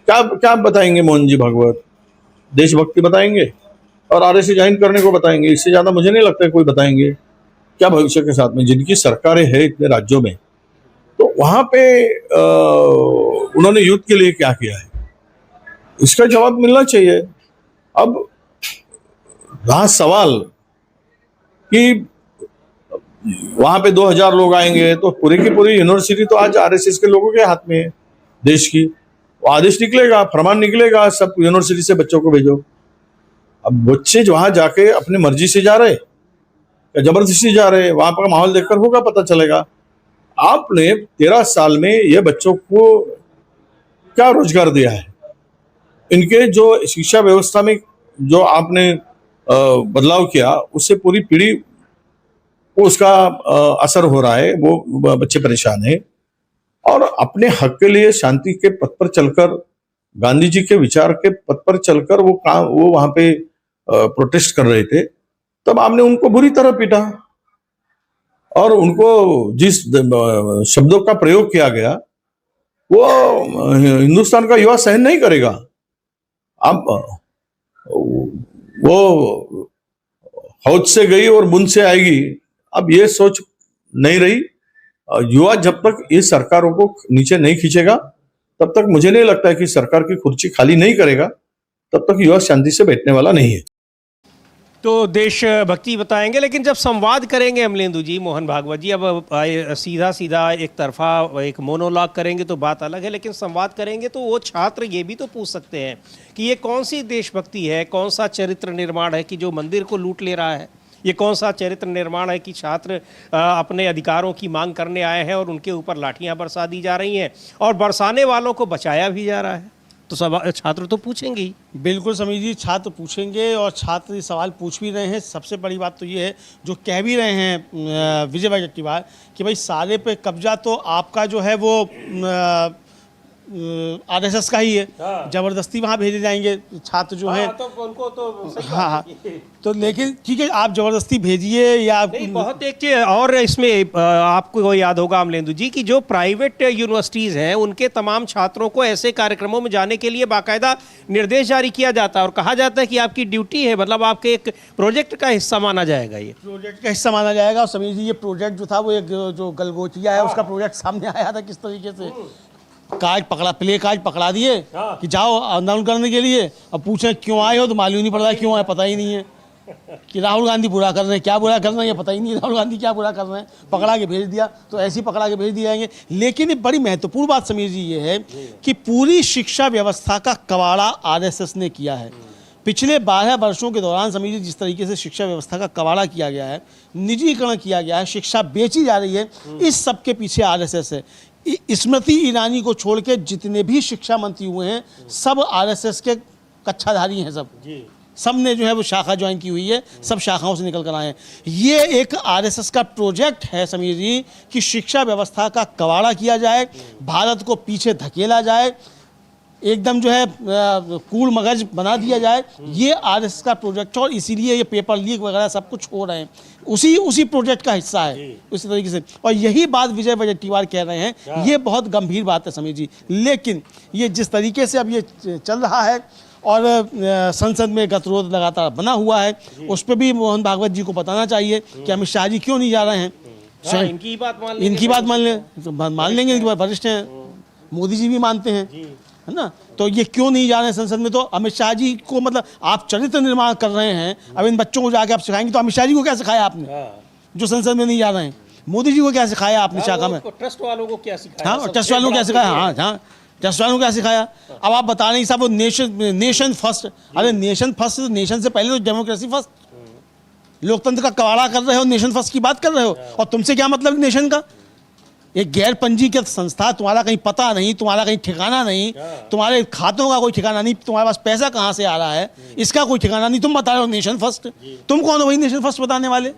क्या क्या बताएंगे मोहन जी भागवत? देशभक्ति बताएंगे और RSS ज्वाइन करने को बताएंगे, इससे ज्यादा मुझे नहीं लगता है कोई बताएंगे। क्या भविष्य के साथ में जिनकी सरकारें हैं इतने राज्यों में, तो वहां पे उन्होंने युद्ध के लिए क्या किया है, इसका जवाब मिलना चाहिए। अब रहा सवाल कि वहां पे 2000 लोग आएंगे, तो पूरी की पूरी यूनिवर्सिटी तो आज RSS के लोगों के हाथ में है देश की। वो आदेश निकलेगा, फरमान निकलेगा, सब यूनिवर्सिटी से बच्चों को भेजो। अब बच्चे वहां जाके अपनी मर्जी से जा रहे या जबरदस्ती जा रहे, वहां पर माहौल देखकर होगा, पता चलेगा। आपने 13 साल में ये बच्चों को क्या रोजगार दिया है? इनके जो शिक्षा व्यवस्था में जो आपने बदलाव किया, उससे पूरी पीढ़ी को उसका असर हो रहा है। वो बच्चे परेशान है, और अपने हक के लिए शांति के पथ पर चलकर, गांधी जी के विचार के पथ पर चलकर वो वहां पे प्रोटेस्ट कर रहे थे। तब आपने उनको बुरी तरह पीटा, और उनको जिस शब्दों का प्रयोग किया गया वो हिंदुस्तान का युवा सहन नहीं करेगा। अब वो हौज से गई और बुन से आएगी, अब ये सोच नहीं रही। युवा जब तक इस सरकारों को नीचे नहीं खींचेगा, तब तक मुझे नहीं लगता है कि सरकार की कुर्सी खाली नहीं करेगा, तब तक युवा शांति से बैठने वाला नहीं है। तो देशभक्ति बताएंगे, लेकिन जब संवाद करेंगे अमलेंदु जी, मोहन भागवत जी, अब सीधा सीधा एक तरफा एक मोनोलॉग करेंगे तो बात अलग है, लेकिन संवाद करेंगे तो वो छात्र ये भी तो पूछ सकते हैं कि ये कौन सी देशभक्ति है, कौन सा चरित्र निर्माण है कि जो मंदिर को लूट ले रहा है? ये कौन सा चरित्र निर्माण है कि छात्र अपने अधिकारों की मांग करने आए हैं और उनके ऊपर लाठियां बरसा दी जा रही हैं, और बरसाने वालों को बचाया भी जा रहा है? तो छात्र तो पूछेंगे ही। बिल्कुल समीर जी, छात्र पूछेंगे, और छात्र ये सवाल पूछ भी रहे हैं। सबसे बड़ी बात तो ये है, जो कह भी रहे हैं विजय वडेट्टीवार, कि भाई सारे पे कब्जा तो आपका जो है वो आरएसएस का ही है, जबरदस्ती वहाँ भेजे जाएंगे छात्र जो है। तो उनको तो सही हाँ बात है। तो लेकिन ठीक है, आप जबरदस्ती भेजिए या नहीं, बहुत एक चीज और इसमें आपको याद होगा अमलेंदु जी कि जो प्राइवेट यूनिवर्सिटीज हैं उनके तमाम छात्रों को ऐसे कार्यक्रमों में जाने के लिए बाकायदा निर्देश जारी किया जाता है और कहा जाता है कि आपकी ड्यूटी है, मतलब आपके एक प्रोजेक्ट का हिस्सा माना जाएगा। ये प्रोजेक्ट का हिस्सा माना जाएगा। और समझिए ये प्रोजेक्ट जो था वो एक जो गलगोटिया है उसका प्रोजेक्ट सामने आया था किस तरीके से। कार्ड पकड़ा, प्ले कार्ड पकड़ा दिए कि जाओ आंदोलन करने के लिए, अब पूछे क्यों आए हो तो मालूम नहीं पड़ रहा है क्यों आए, पता ही नहीं है कि राहुल गांधी बुरा कर रहे हैं, क्या बुरा कर रहे हैं ये पता ही नहीं है, राहुल गांधी क्या बुरा कर रहे हैं, पकड़ा के भेज दिया। तो ऐसे ही पकड़ा के भेज दिए जाएंगे। लेकिन ये बड़ी महत्वपूर्ण बात समीर जी ये है कि पूरी शिक्षा व्यवस्था का कबाड़ा आरएसएस ने किया है। पिछले 12 वर्षों के दौरान समझिए जिस तरीके से शिक्षा व्यवस्था का कबाड़ा किया गया है, निजीकरण किया गया है, शिक्षा बेची जा रही है, इस सब के पीछे आरएसएस है। स्मृति ईरानी को छोड़ के जितने भी शिक्षा मंत्री हुए हैं सब आरएसएस के कच्छाधारी हैं। सब ने जो है वो शाखा ज्वाइन की हुई है, सब शाखाओं से निकल कर आए हैं। ये एक आरएसएस का प्रोजेक्ट है समीर जी कि शिक्षा व्यवस्था का कबाड़ा किया जाए, भारत को पीछे धकेला जाए, एकदम जो है कूड़ मगज बना दिया जाए। ये आरएसएस का प्रोजेक्ट है और इसीलिए ये पेपर लीक वगैरह सब कुछ हो रहे हैं, उसी प्रोजेक्ट का हिस्सा है उसी तरीके से। और यही बात विजय वडेट्टीवार कह रहे हैं, ये बहुत गंभीर बात है समीर जी। लेकिन ये जिस तरीके से अब ये चल रहा है और संसद में गतिरोध लगातार बना हुआ है, उस पर भी मोहन भागवत जी को बताना चाहिए कि अमित शाह जी क्यों नहीं जा रहे हैं। इनकी बात मान लेंगे, इनकी बात वरिष्ठ हैं, मोदी जी भी मानते हैं, है ना। तो ये क्यों नहीं जा रहे हैं संसद में। तो अमित शाह जी को मतलब आप चरित्र निर्माण कर रहे हैं, अब इन बच्चों को जाके आप सिखाएंगे तो अमित शाह जी को क्या सिखाया आपने जो संसद में नहीं जा रहे हैं। मोदी जी को क्या सिखाया आपने शाखा में, ट्रस्ट वालों को क्या सिखाया। हाँ, ट्रस्ट वालों को क्या सिखाया। हाँ, ट्रस्ट वालों को क्या सिखाया। अब आप बता रहे हैं साहब वो नेशन फर्स्ट। अरे नेशन फर्स्ट, नेशन से पहले तो डेमोक्रेसी फर्स्ट। लोकतंत्र का कबाड़ा कर रहे हो, नेशन फर्स्ट की बात कर रहे हो, और तुमसे क्या मतलब नेशन का। एक गैर पंजीकृत संस्था, तुम्हारा कहीं पता नहीं, तुम्हारा कहीं ठिकाना नहीं, तुम्हारे खातों का कोई ठिकाना नहीं, तुम्हारे पास पैसा कहाँ से आ रहा है इसका कोई ठिकाना नहीं, तुम बता रहे हो नेशन फर्स्ट। तुम कौन हो भाई नेशन फर्स्ट बताने वाले।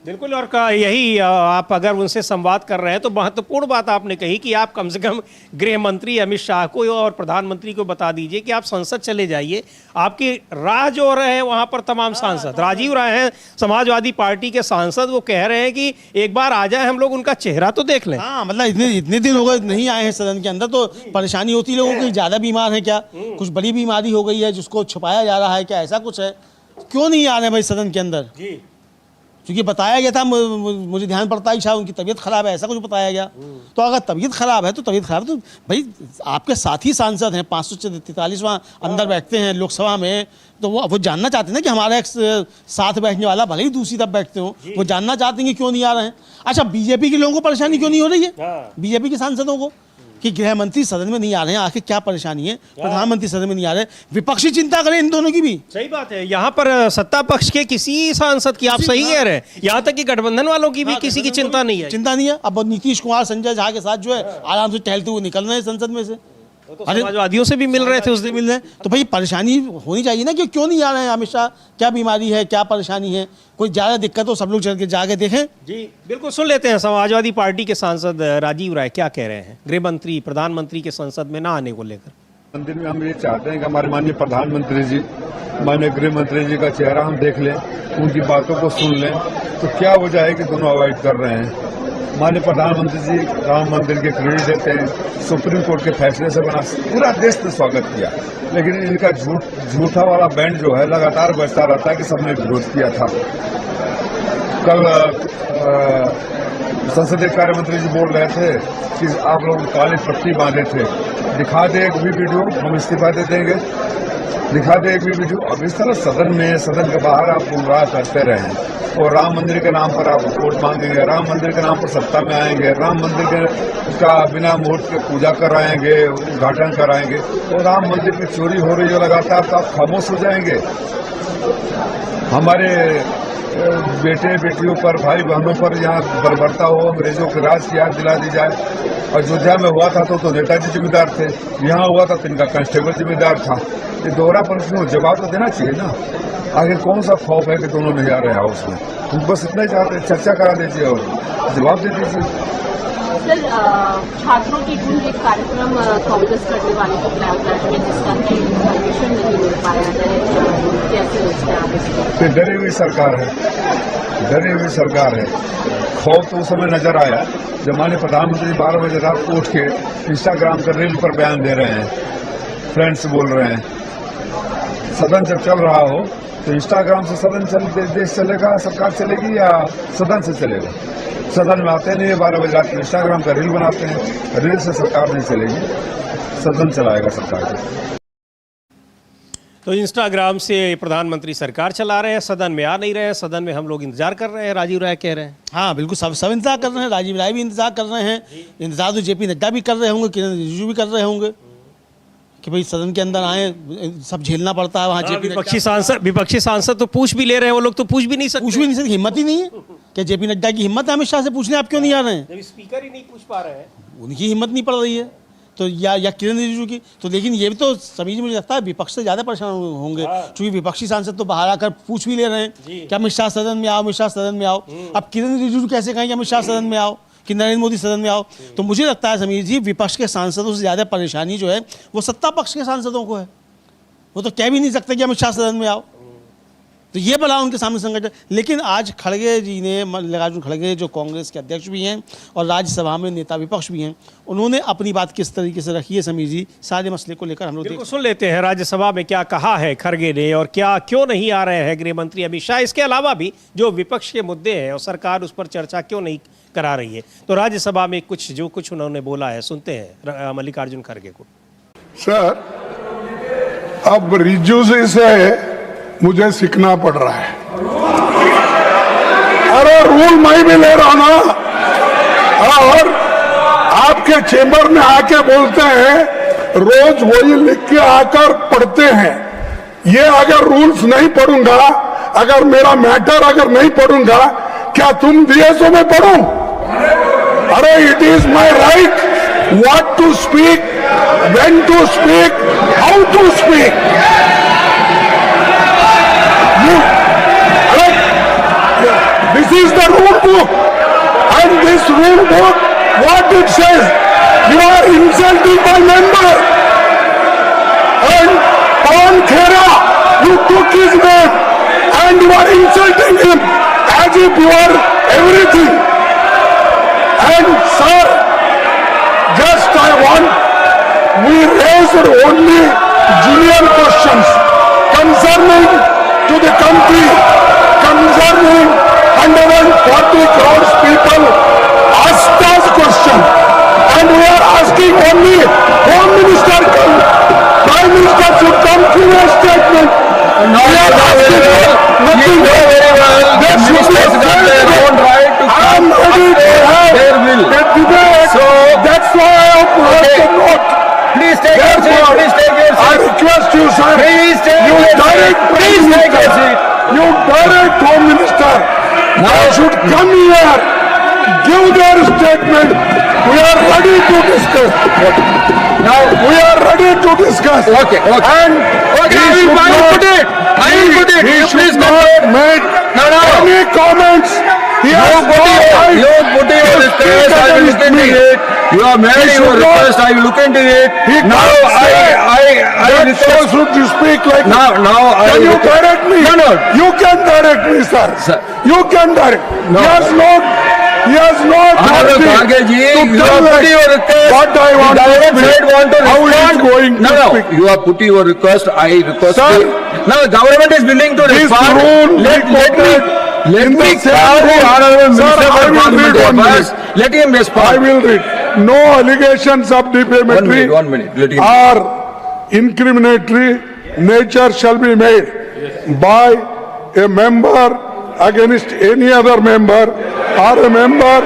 बिल्कुल। और यही आप अगर उनसे संवाद कर रहे हैं तो महत्वपूर्ण बात आपने कही कि आप कम से कम गृह मंत्री अमित शाह को और प्रधानमंत्री को बता दीजिए कि आप संसद चले जाइए। आपकी राह जो रहे हैं वहां पर तमाम सांसद, राजीव राय हैं समाजवादी पार्टी के सांसद, वो कह रहे हैं कि एक बार आ जाए हम लोग उनका चेहरा तो देख लें। हाँ, मतलब इतने दिन हो गए नहीं आए हैं सदन के अंदर, तो परेशानी होती लोगों की। ज़्यादा बीमार है क्या, कुछ बड़ी बीमारी हो गई है जिसको छुपाया जा रहा है क्या, ऐसा कुछ है। क्यों नहीं आ रहे भाई सदन के अंदर जी। क्योंकि बताया गया था, मुझे ध्यान पड़ता है शायद उनकी तबीयत खराब है, ऐसा कुछ बताया गया। तो अगर तबीयत खराब है तो भाई आपके साथी सांसद हैं, 543वां अंदर बैठते हैं लोकसभा में, तो वो जानना चाहते हैं ना कि हमारा एक साथ बैठने वाला भले ही दूसरी तरफ बैठते हो, वो जानना चाहते हैं कि क्यों नहीं आ रहे हैं। अच्छा, बीजेपी के लोगों को परेशानी क्यों नहीं हो रही है, बीजेपी के सांसदों को, कि गृह मंत्री सदन में नहीं आ रहे हैं, आखिर क्या परेशानी है। प्रधानमंत्री सदन में नहीं आ रहे, विपक्षी चिंता करें इन दोनों की भी। सही बात है। यहाँ पर सत्ता पक्ष के किसी सांसद की, आप सही कह रहे हैं, यहाँ तक कि गठबंधन वालों की भी किसी की चिंता नहीं है। चिंता नहीं है। अब नीतीश कुमार संजय झा के साथ जो है आराम से टहलते हुए निकल रहे हैं संसद में से, तो समाजवादियों से भी मिल रहे थे उस दिन। मिल रहे हैं तो भाई परेशानी होनी चाहिए ना कि क्यों नहीं आ रहे हैं अमित शाह, क्या बीमारी है, क्या परेशानी है, कोई ज़्यादा दिक्कत हो सब लोग चल के जाके देखें। जी बिल्कुल, सुन लेते हैं समाजवादी पार्टी के सांसद राजीव राय क्या कह रहे हैं गृह मंत्री प्रधानमंत्री के संसद में ना आने को लेकर। मंदिर में हम ये चाहते हैं कि हमारे माननीय प्रधानमंत्री जी, माननीय गृह मंत्री जी का चेहरा हम देख लें, उनकी बातों को सुन लें, तो क्या वजह है कि दोनों अवॉइड कर रहे हैं। माननीय प्रधानमंत्री जी राम मंदिर के क्रेडिट देते हैं, सुप्रीम कोर्ट के फैसले से बना पूरा देश ने स्वागत किया, लेकिन इनका झूठा वाला बैंड जो है लगातार बजता रहता है कि सबने विरोध किया था। कल संसदीय कार्य मंत्री जी बोल रहे थे कि आप लोग काली पट्टी बांधे थे, दिखा दे एक भी वीडियो, हम इस्तीफा दे देंगे, दिखा दे एक भी वीडियो। अब इस तरह सदन में, सदन के बाहर आप गुमराह करते रहे और राम मंदिर के नाम पर आप वोट मांगेंगे, राम मंदिर के नाम पर सत्ता में आएंगे, राम मंदिर का बिना मुहूर्त के पूजा कराएंगे, उद्घाटन कराएंगे, और राम मंदिर की चोरी हो रही है लगातार, तो आप खामोश हो जाएंगे। हमारे बेटे बेटियों पर, भाई बहनों पर यहाँ बर्बरता हो, अंग्रेजों के राज की याद दिला दी जाए। अयोध्या में हुआ था तो नेताजी जिम्मेदार थे, यहाँ हुआ था तो इनका कांस्टेबल जिम्मेदार था। ये दोहरापन क्यों, जवाब तो देना चाहिए ना। आखिर कौन सा खौफ है कि दोनों नहीं आ रहे हाउस में, हम बस इतना ही चाहते हैं, चर्चा करा दीजिए और जवाब दे दीजिए। सर, छात्रों की कुल एक कार्यक्रम कांग्रेस करने वाले को प्रयागराज में, जिसका कि परमिशन नहीं मिल पाया है, कैसे उसके आगे? डरी हुई सरकार है, डरी हुई सरकार है। खौफ तो उस समय नजर आया जब माननीय प्रधानमंत्री 12 बजे रात को उठ के इंस्टाग्राम पर रील पर बयान दे रहे हैं, फ्रेंड्स बोल रहे हैं। सदन जब चल रहा हो तो इंस्टाग्राम से सदन देश चलेगा, सरकार चलेगी या सदन से चलेगा? सदन में आते नहीं, 12 बजे रात को इंस्टाग्राम का रील बनाते हैं, रील से सरकार नहीं चलेगी, सदन चलाएगा सरकार को। तो इंस्टाग्राम से प्रधानमंत्री सरकार चला रहे हैं, सदन में आ नहीं रहे हैं, सदन में हम लोग इंतजार कर रहे हैं, राजीव राय कह रहे हैं। हाँ बिल्कुल, सब इंतजार कर रहे हैं, राजीव राय भी इंतजार कर रहे हैं, इंतजार तो जेपी नड्डा भी कर रहे होंगे, किरण रिजिजू भी कर रहे होंगे कि भाई सदन के अंदर आए, सब झेलना पड़ता है वहाँ। जेपी विपक्षी सांसद तो पूछ भी ले रहे हैं, वो लोग तो पूछ भी नहीं सकते, हिम्मत ही नहीं है। क्या जेपी नड्डा की हिम्मत है अमित शाह से पूछने, आप क्यों नहीं आ रहे हैं? जब स्पीकर ही नहीं पूछ पा रहे हैं, उनकी हिम्मत नहीं पड़ रही है तो या किरण रिजिजू की तो। लेकिन ये भी तो सभी मुझे लगता है विपक्ष से ज़्यादा परेशान होंगे, क्योंकि विपक्षी सांसद तो बाहर आकर पूछ भी ले रहे हैं कि अमित शाह सदन में आओ, अमित शाह सदन में आओ। अब किरण रिजिजू कैसे कहें कि अमित शाह सदन में आओ, कि नरेंद्र मोदी सदन में आओ? तो मुझे लगता है समीर जी, विपक्ष के सांसदों से ज़्यादा परेशानी जो है वो सत्ता पक्ष के सांसदों को है। वो तो कह भी नहीं सकते कि अमित शाह सदन में आओ, तो ये बड़ा उनके सामने संकट है। लेकिन आज खड़गे जी ने, मल्लिकार्जुन खड़गे जो कांग्रेस के अध्यक्ष भी हैं और राज्यसभा में नेता विपक्ष भी हैं, उन्होंने अपनी बात किस तरीके से रखी है समीर जी, सारे मसले को लेकर हम लोग सुन लेते हैं राज्यसभा में क्या कहा है खड़गे ने और क्या क्यों नहीं आ रहे हैं गृह मंत्री अमित शाह। इसके अलावा भी जो विपक्ष के मुद्दे हैं और सरकार उस पर चर्चा क्यों नहीं करा रही है, तो राज्यसभा में कुछ उन्होंने बोला है, सुनते हैं मल्लिकार्जुन खड़गे को। सर, अब रिज्जू से मुझे सीखना पड़ रहा है। अरे रूल मैं भी ले रहा ना, और आपके चेंबर में आके बोलते हैं, रोज वही लिख के आकर पढ़ते हैं। ये अगर रूल्स नहीं पढ़ूंगा, अगर मेरा मैटर अगर नहीं पढ़ूंगा, क्या तुम डीएसओ में पढ़ो? अरे it is my right what to speak, when to speak, how to speak. This is the rule book, and this rule book, what it says, you are insulting my member, and Pawan Khera, you took his name, and you are insulting him as if you are everything. And sir, just I want, we raised only genuine questions concerning to the country, concerning 140 crores people asked us question, and we are asking only Home Minister, Prime Minister should come to a statement. We are asking nothing. There should be a statement. I am ready to have a debate. So that's why I have brought the note. Please take your seat. Please take your seat. I request you, sir. Please take your seat. Please take your seat. You direct Home Minister. Now should come here, give their statement. We are ready to discuss. Now we are ready to discuss. Okay. And I will put it. He should not make any comments. He has you put your request. I will look into it. You have made your request. I will look into it. Now I request to speak like now. Can you direct me? No. You can direct me, sir. You can direct. No. He has not Honorable Kharge-ji, you have put your request. What I want to speak. How he is going to speak. You have put your request. I request. Sir, now government is willing to this respond. rule Let me call the Honorable Minister for Parliament Affairs. Let him respond. I will read. No allegations of defamatory 1 minute. Let him. or incriminatory nature shall be made by a member against any other member or a member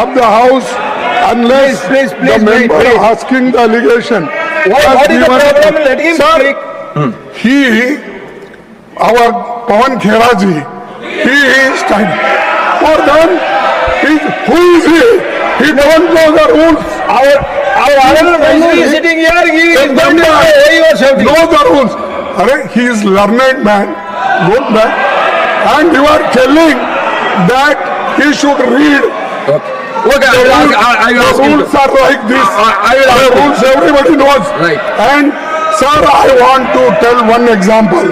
of the House unless the member asking the allegation. What is the problem? Let him speak. He, our Pawan Khera ji, he is standing. For them, who is he? He don't know the rules. Our Honorable Minister is sitting here. He is going to say you are shouting. Know the rules. He is learned man, good man, and you are telling that he should read Okay, I will ask him. Rules are like this. I will ask him. Rules everybody knows. Right. And sir, I want to tell one example.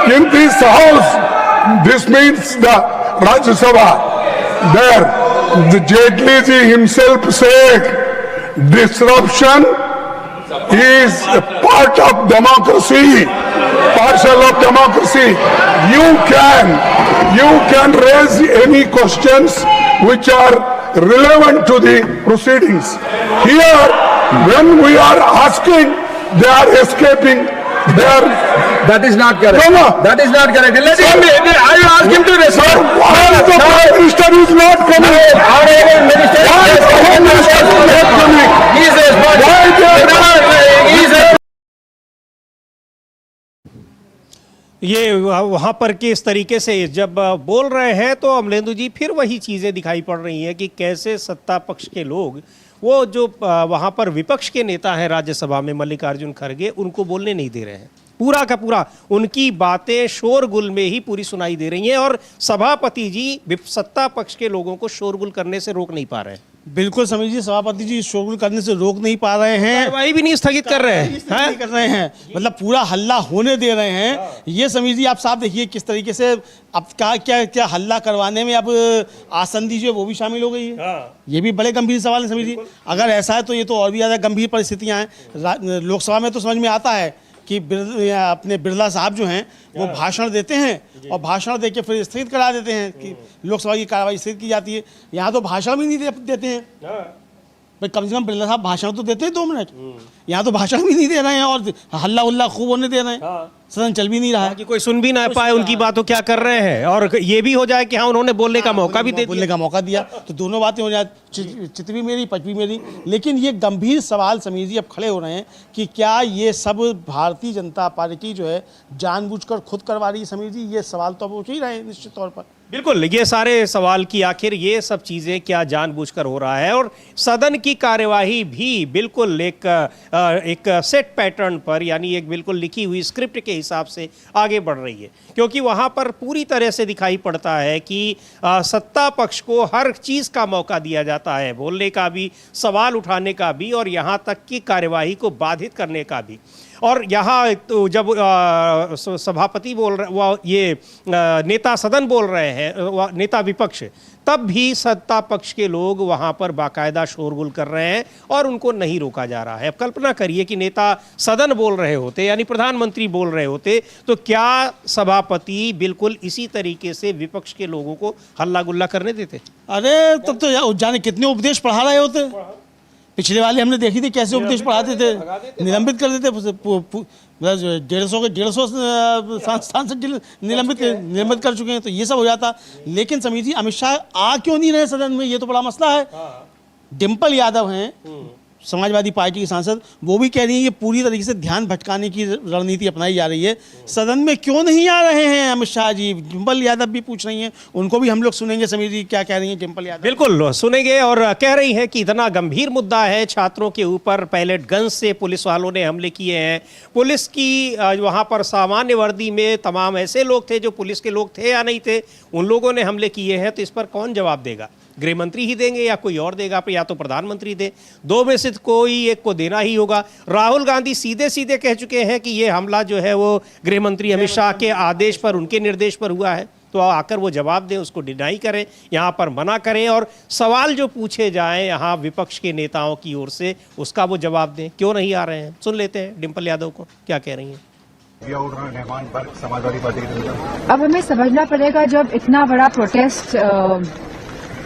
In this house, this means the Rajya Sabha. There, the Jaitley ji himself said, disruption is a part of democracy, partial of democracy. You can raise any questions which are relevant to the proceedings. Here, when we are asking, they are escaping. They are. That is not correct. No. That is not correct. Let him be. I will ask him to respond. Why the Prime Minister is not coming? Honorable Minister. Why the Home Minister is not coming? He is responsible. Why they are ये वहाँ पर किस तरीके से जब बोल रहे हैं तो अमलेंदु जी फिर वही चीज़ें दिखाई पड़ रही हैं कि कैसे सत्ता पक्ष के लोग वो जो वहाँ पर विपक्ष के नेता हैं राज्यसभा में मल्लिकार्जुन खड़गे उनको बोलने नहीं दे रहे हैं। पूरा का पूरा उनकी बातें शोरगुल में ही पूरी सुनाई दे रही हैं और सभापति जी सत्ता पक्ष के लोगों को शोरगुल करने से रोक नहीं पा रहे हैं। बिल्कुल समीर जी, सभापति जी शोरगुल करने से रोक नहीं पा रहे हैं, वही भी नहीं स्थगित कर रहे हैं, कर रहे हैं, मतलब पूरा हल्ला होने दे रहे हैं। ये समीर जी आप साफ देखिए किस तरीके से अब क्या हल्ला करवाने में अब आसंदी जो है वो भी शामिल हो गई है। ये भी बड़े गंभीर सवाल है समीर जी। अगर ऐसा है तो ये तो और भी ज़्यादा गंभीर परिस्थितियाँ हैं। लोकसभा में तो समझ में आता है कि अपने बिरला साहब जो हैं वो भाषण देते हैं और भाषण देके फिर स्थगित करा देते हैं कि लोकसभा की कार्रवाई स्थगित की जाती है। यहाँ तो भाषण भी नहीं देते हैं, भाई कम से कम बिरला साहब भाषण तो देते हैं 2 मिनट, यहाँ तो भाषण भी नहीं दे रहे हैं और हल्ला उल्ला खूब होने दे रहे हैं। सदन चल भी नहीं रहा है कि कोई सुन भी ना पाए उनकी बात, तो क्या कर रहे हैं। और ये भी हो जाए कि हाँ उन्होंने बोलने का मौका भी दे बोलने का मौका दिया तो दोनों बातें हो जाए, चित भी मेरी पच भी मेरी। लेकिन ये गंभीर सवाल समीर जी अब खड़े हो रहे हैं कि क्या ये सब भारतीय जनता पार्टी जो है जानबूझकर खुद करवा रही है समीर जी। ये सवाल तो अब उठ ही रहे हैं निश्चित तौर पर। बिल्कुल, ये सारे सवाल की आखिर ये सब चीज़ें क्या जानबूझकर हो रहा है। और सदन की कार्यवाही भी बिल्कुल एक सेट पैटर्न पर, यानी एक बिल्कुल लिखी हुई स्क्रिप्ट के हिसाब से आगे बढ़ रही है, क्योंकि वहाँ पर पूरी तरह से दिखाई पड़ता है कि सत्ता पक्ष को हर चीज़ का मौका दिया जाता है, बोलने का भी, सवाल उठाने का भी और यहाँ तक कि कार्यवाही को बाधित करने का भी। और यहाँ तो जब सभापति बोल रहे, ये नेता सदन बोल रहे हैं, नेता विपक्ष, तब भी सत्ता पक्ष के लोग वहाँ पर बाकायदा शोरगुल कर रहे हैं और उनको नहीं रोका जा रहा है। अब कल्पना करिए कि नेता सदन बोल रहे होते, यानी प्रधानमंत्री बोल रहे होते, तो क्या सभापति बिल्कुल इसी तरीके से विपक्ष के लोगों को हल्ला गुल्ला करने देते? अरे तब तो जाने कितने उपदेश पढ़ा रहे होते। पिछले वाले हमने देखी थी कैसे उपदेश पढ़ाते थे, निलंबित कर देते, 150 सांसद निलंबित कर चुके हैं, तो ये सब हो जाता। लेकिन समीर जी अमित शाह आ क्यों नहीं रहे सदन में, ये तो बड़ा मसला है। डिम्पल यादव हैं समाजवादी पार्टी की सांसद, वो भी कह रही है ये पूरी तरीके से ध्यान भटकाने की रणनीति अपनाई जा रही है। सदन में क्यों नहीं आ रहे हैं अमित शाह जी? डिम्पल यादव भी पूछ रही हैं, उनको भी हम लोग सुनेंगे समीर जी क्या कह रही हैं डिम्पल यादव। बिल्कुल सुनेंगे। और कह रही है कि इतना गंभीर मुद्दा है, छात्रों के ऊपर पैलेट गन से पुलिस वालों ने हमले किए हैं, पुलिस की वहाँ पर सामान्य वर्दी में तमाम ऐसे लोग थे जो पुलिस के लोग थे या नहीं थे, उन लोगों ने हमले किए हैं, तो इस पर कौन जवाब देगा? गृह मंत्री ही देंगे या कोई और देगा, या तो प्रधानमंत्री दे, 2 में से कोई एक को देना ही होगा। राहुल गांधी सीधे सीधे कह चुके हैं कि ये हमला जो है वो गृह मंत्री अमित शाह के आदेश पर, उनके निर्देश पर हुआ है, तो आकर वो जवाब दें, उसको डिनाई करें, यहाँ पर मना करें और सवाल जो पूछे जाएं यहाँ विपक्ष के नेताओं की ओर से उसका वो जवाब दें। क्यों नहीं आ रहे हैं? सुन लेते हैं डिम्पल यादव को क्या कह रही हैं। समाजवादी पार्टी अब हमें समझना पड़ेगा, जब इतना बड़ा प्रोटेस्ट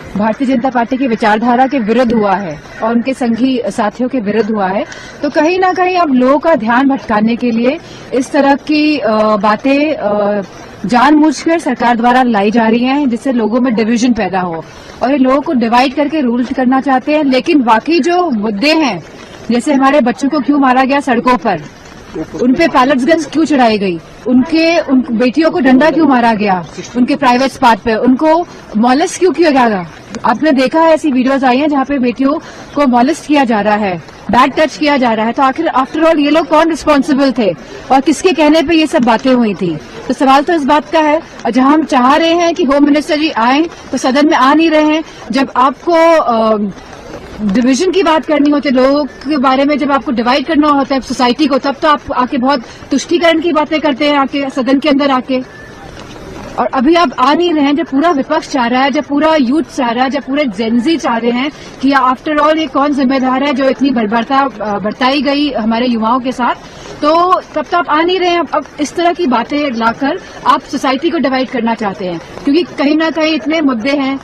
भारतीय जनता पार्टी की विचारधारा के विरुद्ध हुआ है और उनके संघी साथियों के विरुद्ध हुआ है, तो कहीं ना कहीं अब लोगों का ध्यान भटकाने के लिए इस तरह की बातें जानबूझकर सरकार द्वारा लाई जा रही हैं, जिससे लोगों में डिवीजन पैदा हो और ये लोगों को डिवाइड करके रूल करना चाहते हैं। लेकिन बाकी जो मुद्दे हैं, जैसे हमारे बच्चों को क्यों मारा गया सड़कों पर, उनपे पैलेट्स गन्स क्यों चढ़ाई गई, उन बेटियों को डंडा क्यों मारा गया, उनके प्राइवेट स्पॉट पे उनको मॉलेस्ट क्यों किया गया। आपने देखा है ऐसी वीडियोस आई हैं जहाँ पे बेटियों को मॉलेस्ट किया जा रहा है बैड टच किया जा रहा है, तो आखिर आफ्टर ऑल ये लोग कौन रिस्पॉन्सिबल थे और किसके कहने पे ये सब बातें हुई थी? तो सवाल तो इस बात का है। और जहां हम चाह रहे हैं कि होम मिनिस्टर जी आए तो सदन में आ नहीं रहे हैं। जब आपको डिवीजन की बात करनी होती है, लोगों के बारे में जब आपको डिवाइड करना होता है सोसाइटी को, तब तो आप आके बहुत तुष्टीकरण की बातें करते हैं आके सदन के अंदर आके। और अभी आप आ नहीं रहे हैं जब पूरा विपक्ष चाह रहा है, जब पूरा यूथ चाह रहा है, जब पूरे जेनजी चाह रहे हैं कि आफ्टर ऑल ये कौन जिम्मेदार है जो इतनी बर्बरता बरताई गई हमारे युवाओं के साथ, तो तब तो आप आ नहीं रहे हैं। अब इस तरह की बातें लाकर आप सोसाइटी को डिवाइड करना चाहते हैं, क्योंकि कहीं ना कहीं इतने मुद्दे हैं।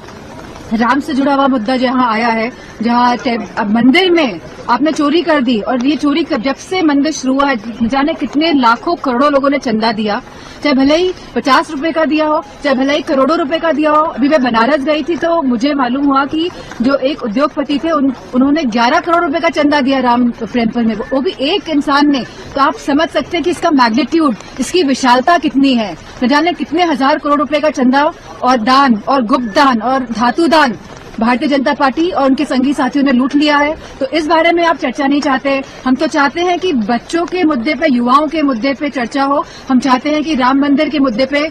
राम से जुड़ा हुआ मुद्दा जहां आया है, जहां मंदिर में आपने चोरी कर दी, और ये चोरी जब से मंदिर शुरू हुआ है जाने कितने लाखों करोड़ों लोगों ने चंदा दिया, चाहे भले ही 50 रुपए का दिया हो, चाहे भले ही करोड़ों रुपए का दिया हो। अभी मैं बनारस गई थी तो मुझे मालूम हुआ कि जो एक उद्योगपति थे उन्होंने 11 करोड़ रुपए का चंदा दिया राम टेम्पल में, वो भी एक इंसान ने। तो आप समझ सकते हैं कि इसका मैग्नीट्यूड, इसकी विशालता कितनी है। न जाने कितने हजार करोड़ रुपए का चंदा और दान और गुप्त दान और धातु दान भारतीय जनता पार्टी और उनके संगी साथियों ने लूट लिया है। तो इस बारे में आप चर्चा नहीं चाहते। हम तो चाहते हैं कि बच्चों के मुद्दे पे, युवाओं के मुद्दे पे चर्चा हो। हम चाहते हैं कि राम मंदिर के मुद्दे पे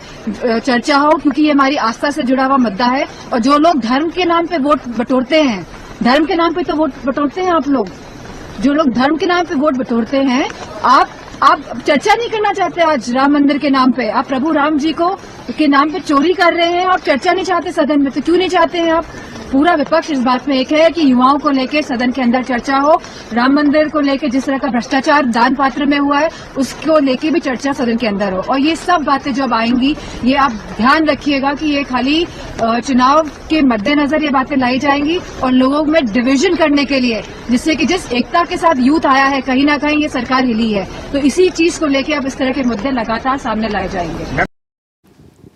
चर्चा हो, क्योंकि ये हमारी आस्था से जुड़ा हुआ मुद्दा है। और जो लोग धर्म के नाम पे वोट बटोरते हैं, धर्म के नाम पे तो वोट बटोरते हैं आप लोग, जो लोग धर्म के नाम पे वोट बटोरते हैं, आप चर्चा नहीं करना चाहते आज राम मंदिर के नाम पे। आप प्रभु राम जी को के नाम पे चोरी कर रहे हैं, आप चर्चा नहीं चाहते सदन में। तो क्यों नहीं चाहते हैं आप? पूरा विपक्ष इस बात में एक है कि युवाओं को लेकर सदन के अंदर चर्चा हो, राम मंदिर को लेकर जिस तरह का भ्रष्टाचार दान पात्र में हुआ है उसको लेकर भी चर्चा सदन के अंदर हो। और ये सब बातें जब आएंगी, ये आप ध्यान रखिएगा कि ये खाली चुनाव के मद्देनजर ये बातें लाई जाएंगी और लोगों में डिवीजन करने के लिए, जिससे कि जिस एकता के साथ यूथ आया है, कहीं ना कहीं ये सरकार हिली है। तो इसी चीज को लेकर अब इस तरह के मुद्दे लगातार सामने लाए जाएंगे।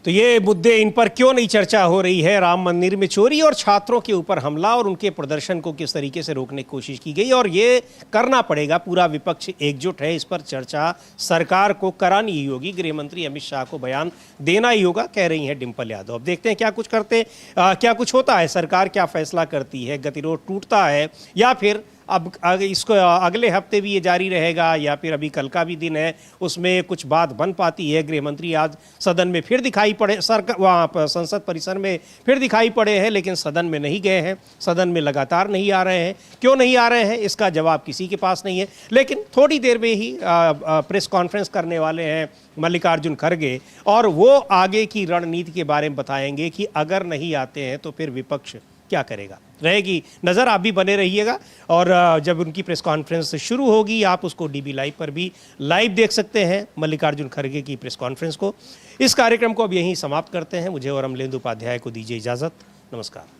तो ये मुद्दे, इन पर क्यों नहीं चर्चा हो रही है? राम मंदिर में चोरी और छात्रों के ऊपर हमला और उनके प्रदर्शन को किस तरीके से रोकने की कोशिश की गई, और ये करना पड़ेगा। पूरा विपक्ष एकजुट है, इस पर चर्चा सरकार को करानी ही होगी। गृह मंत्री अमित शाह को बयान देना ही होगा, कह रही हैं डिंपल यादव। अब देखते हैं क्या कुछ होता है, सरकार क्या फैसला करती है। गतिरोध टूटता है या फिर अब इसको अगले हफ्ते भी ये जारी रहेगा, या फिर अभी कल का भी दिन है, उसमें कुछ बात बन पाती है। गृह मंत्री आज सदन में फिर दिखाई पड़े, वहाँ संसद परिसर में फिर दिखाई पड़े हैं, लेकिन सदन में नहीं गए हैं, सदन में लगातार नहीं आ रहे हैं। क्यों नहीं आ रहे हैं इसका जवाब किसी के पास नहीं है। लेकिन थोड़ी देर में ही प्रेस कॉन्फ्रेंस करने वाले हैं मल्लिकार्जुन खड़गे, और वो आगे की रणनीति के बारे में बताएंगे कि अगर नहीं आते हैं तो फिर विपक्ष क्या करेगा। रहेगी नज़र, आप भी बने रहिएगा। और जब उनकी प्रेस कॉन्फ्रेंस शुरू होगी, आप उसको डीबी लाइव पर भी लाइव देख सकते हैं, मल्लिकार्जुन खड़गे की प्रेस कॉन्फ्रेंस को। इस कार्यक्रम को अब यहीं समाप्त करते हैं। मुझे और अमलेंदु उपाध्याय को दीजिए इजाज़त। नमस्कार।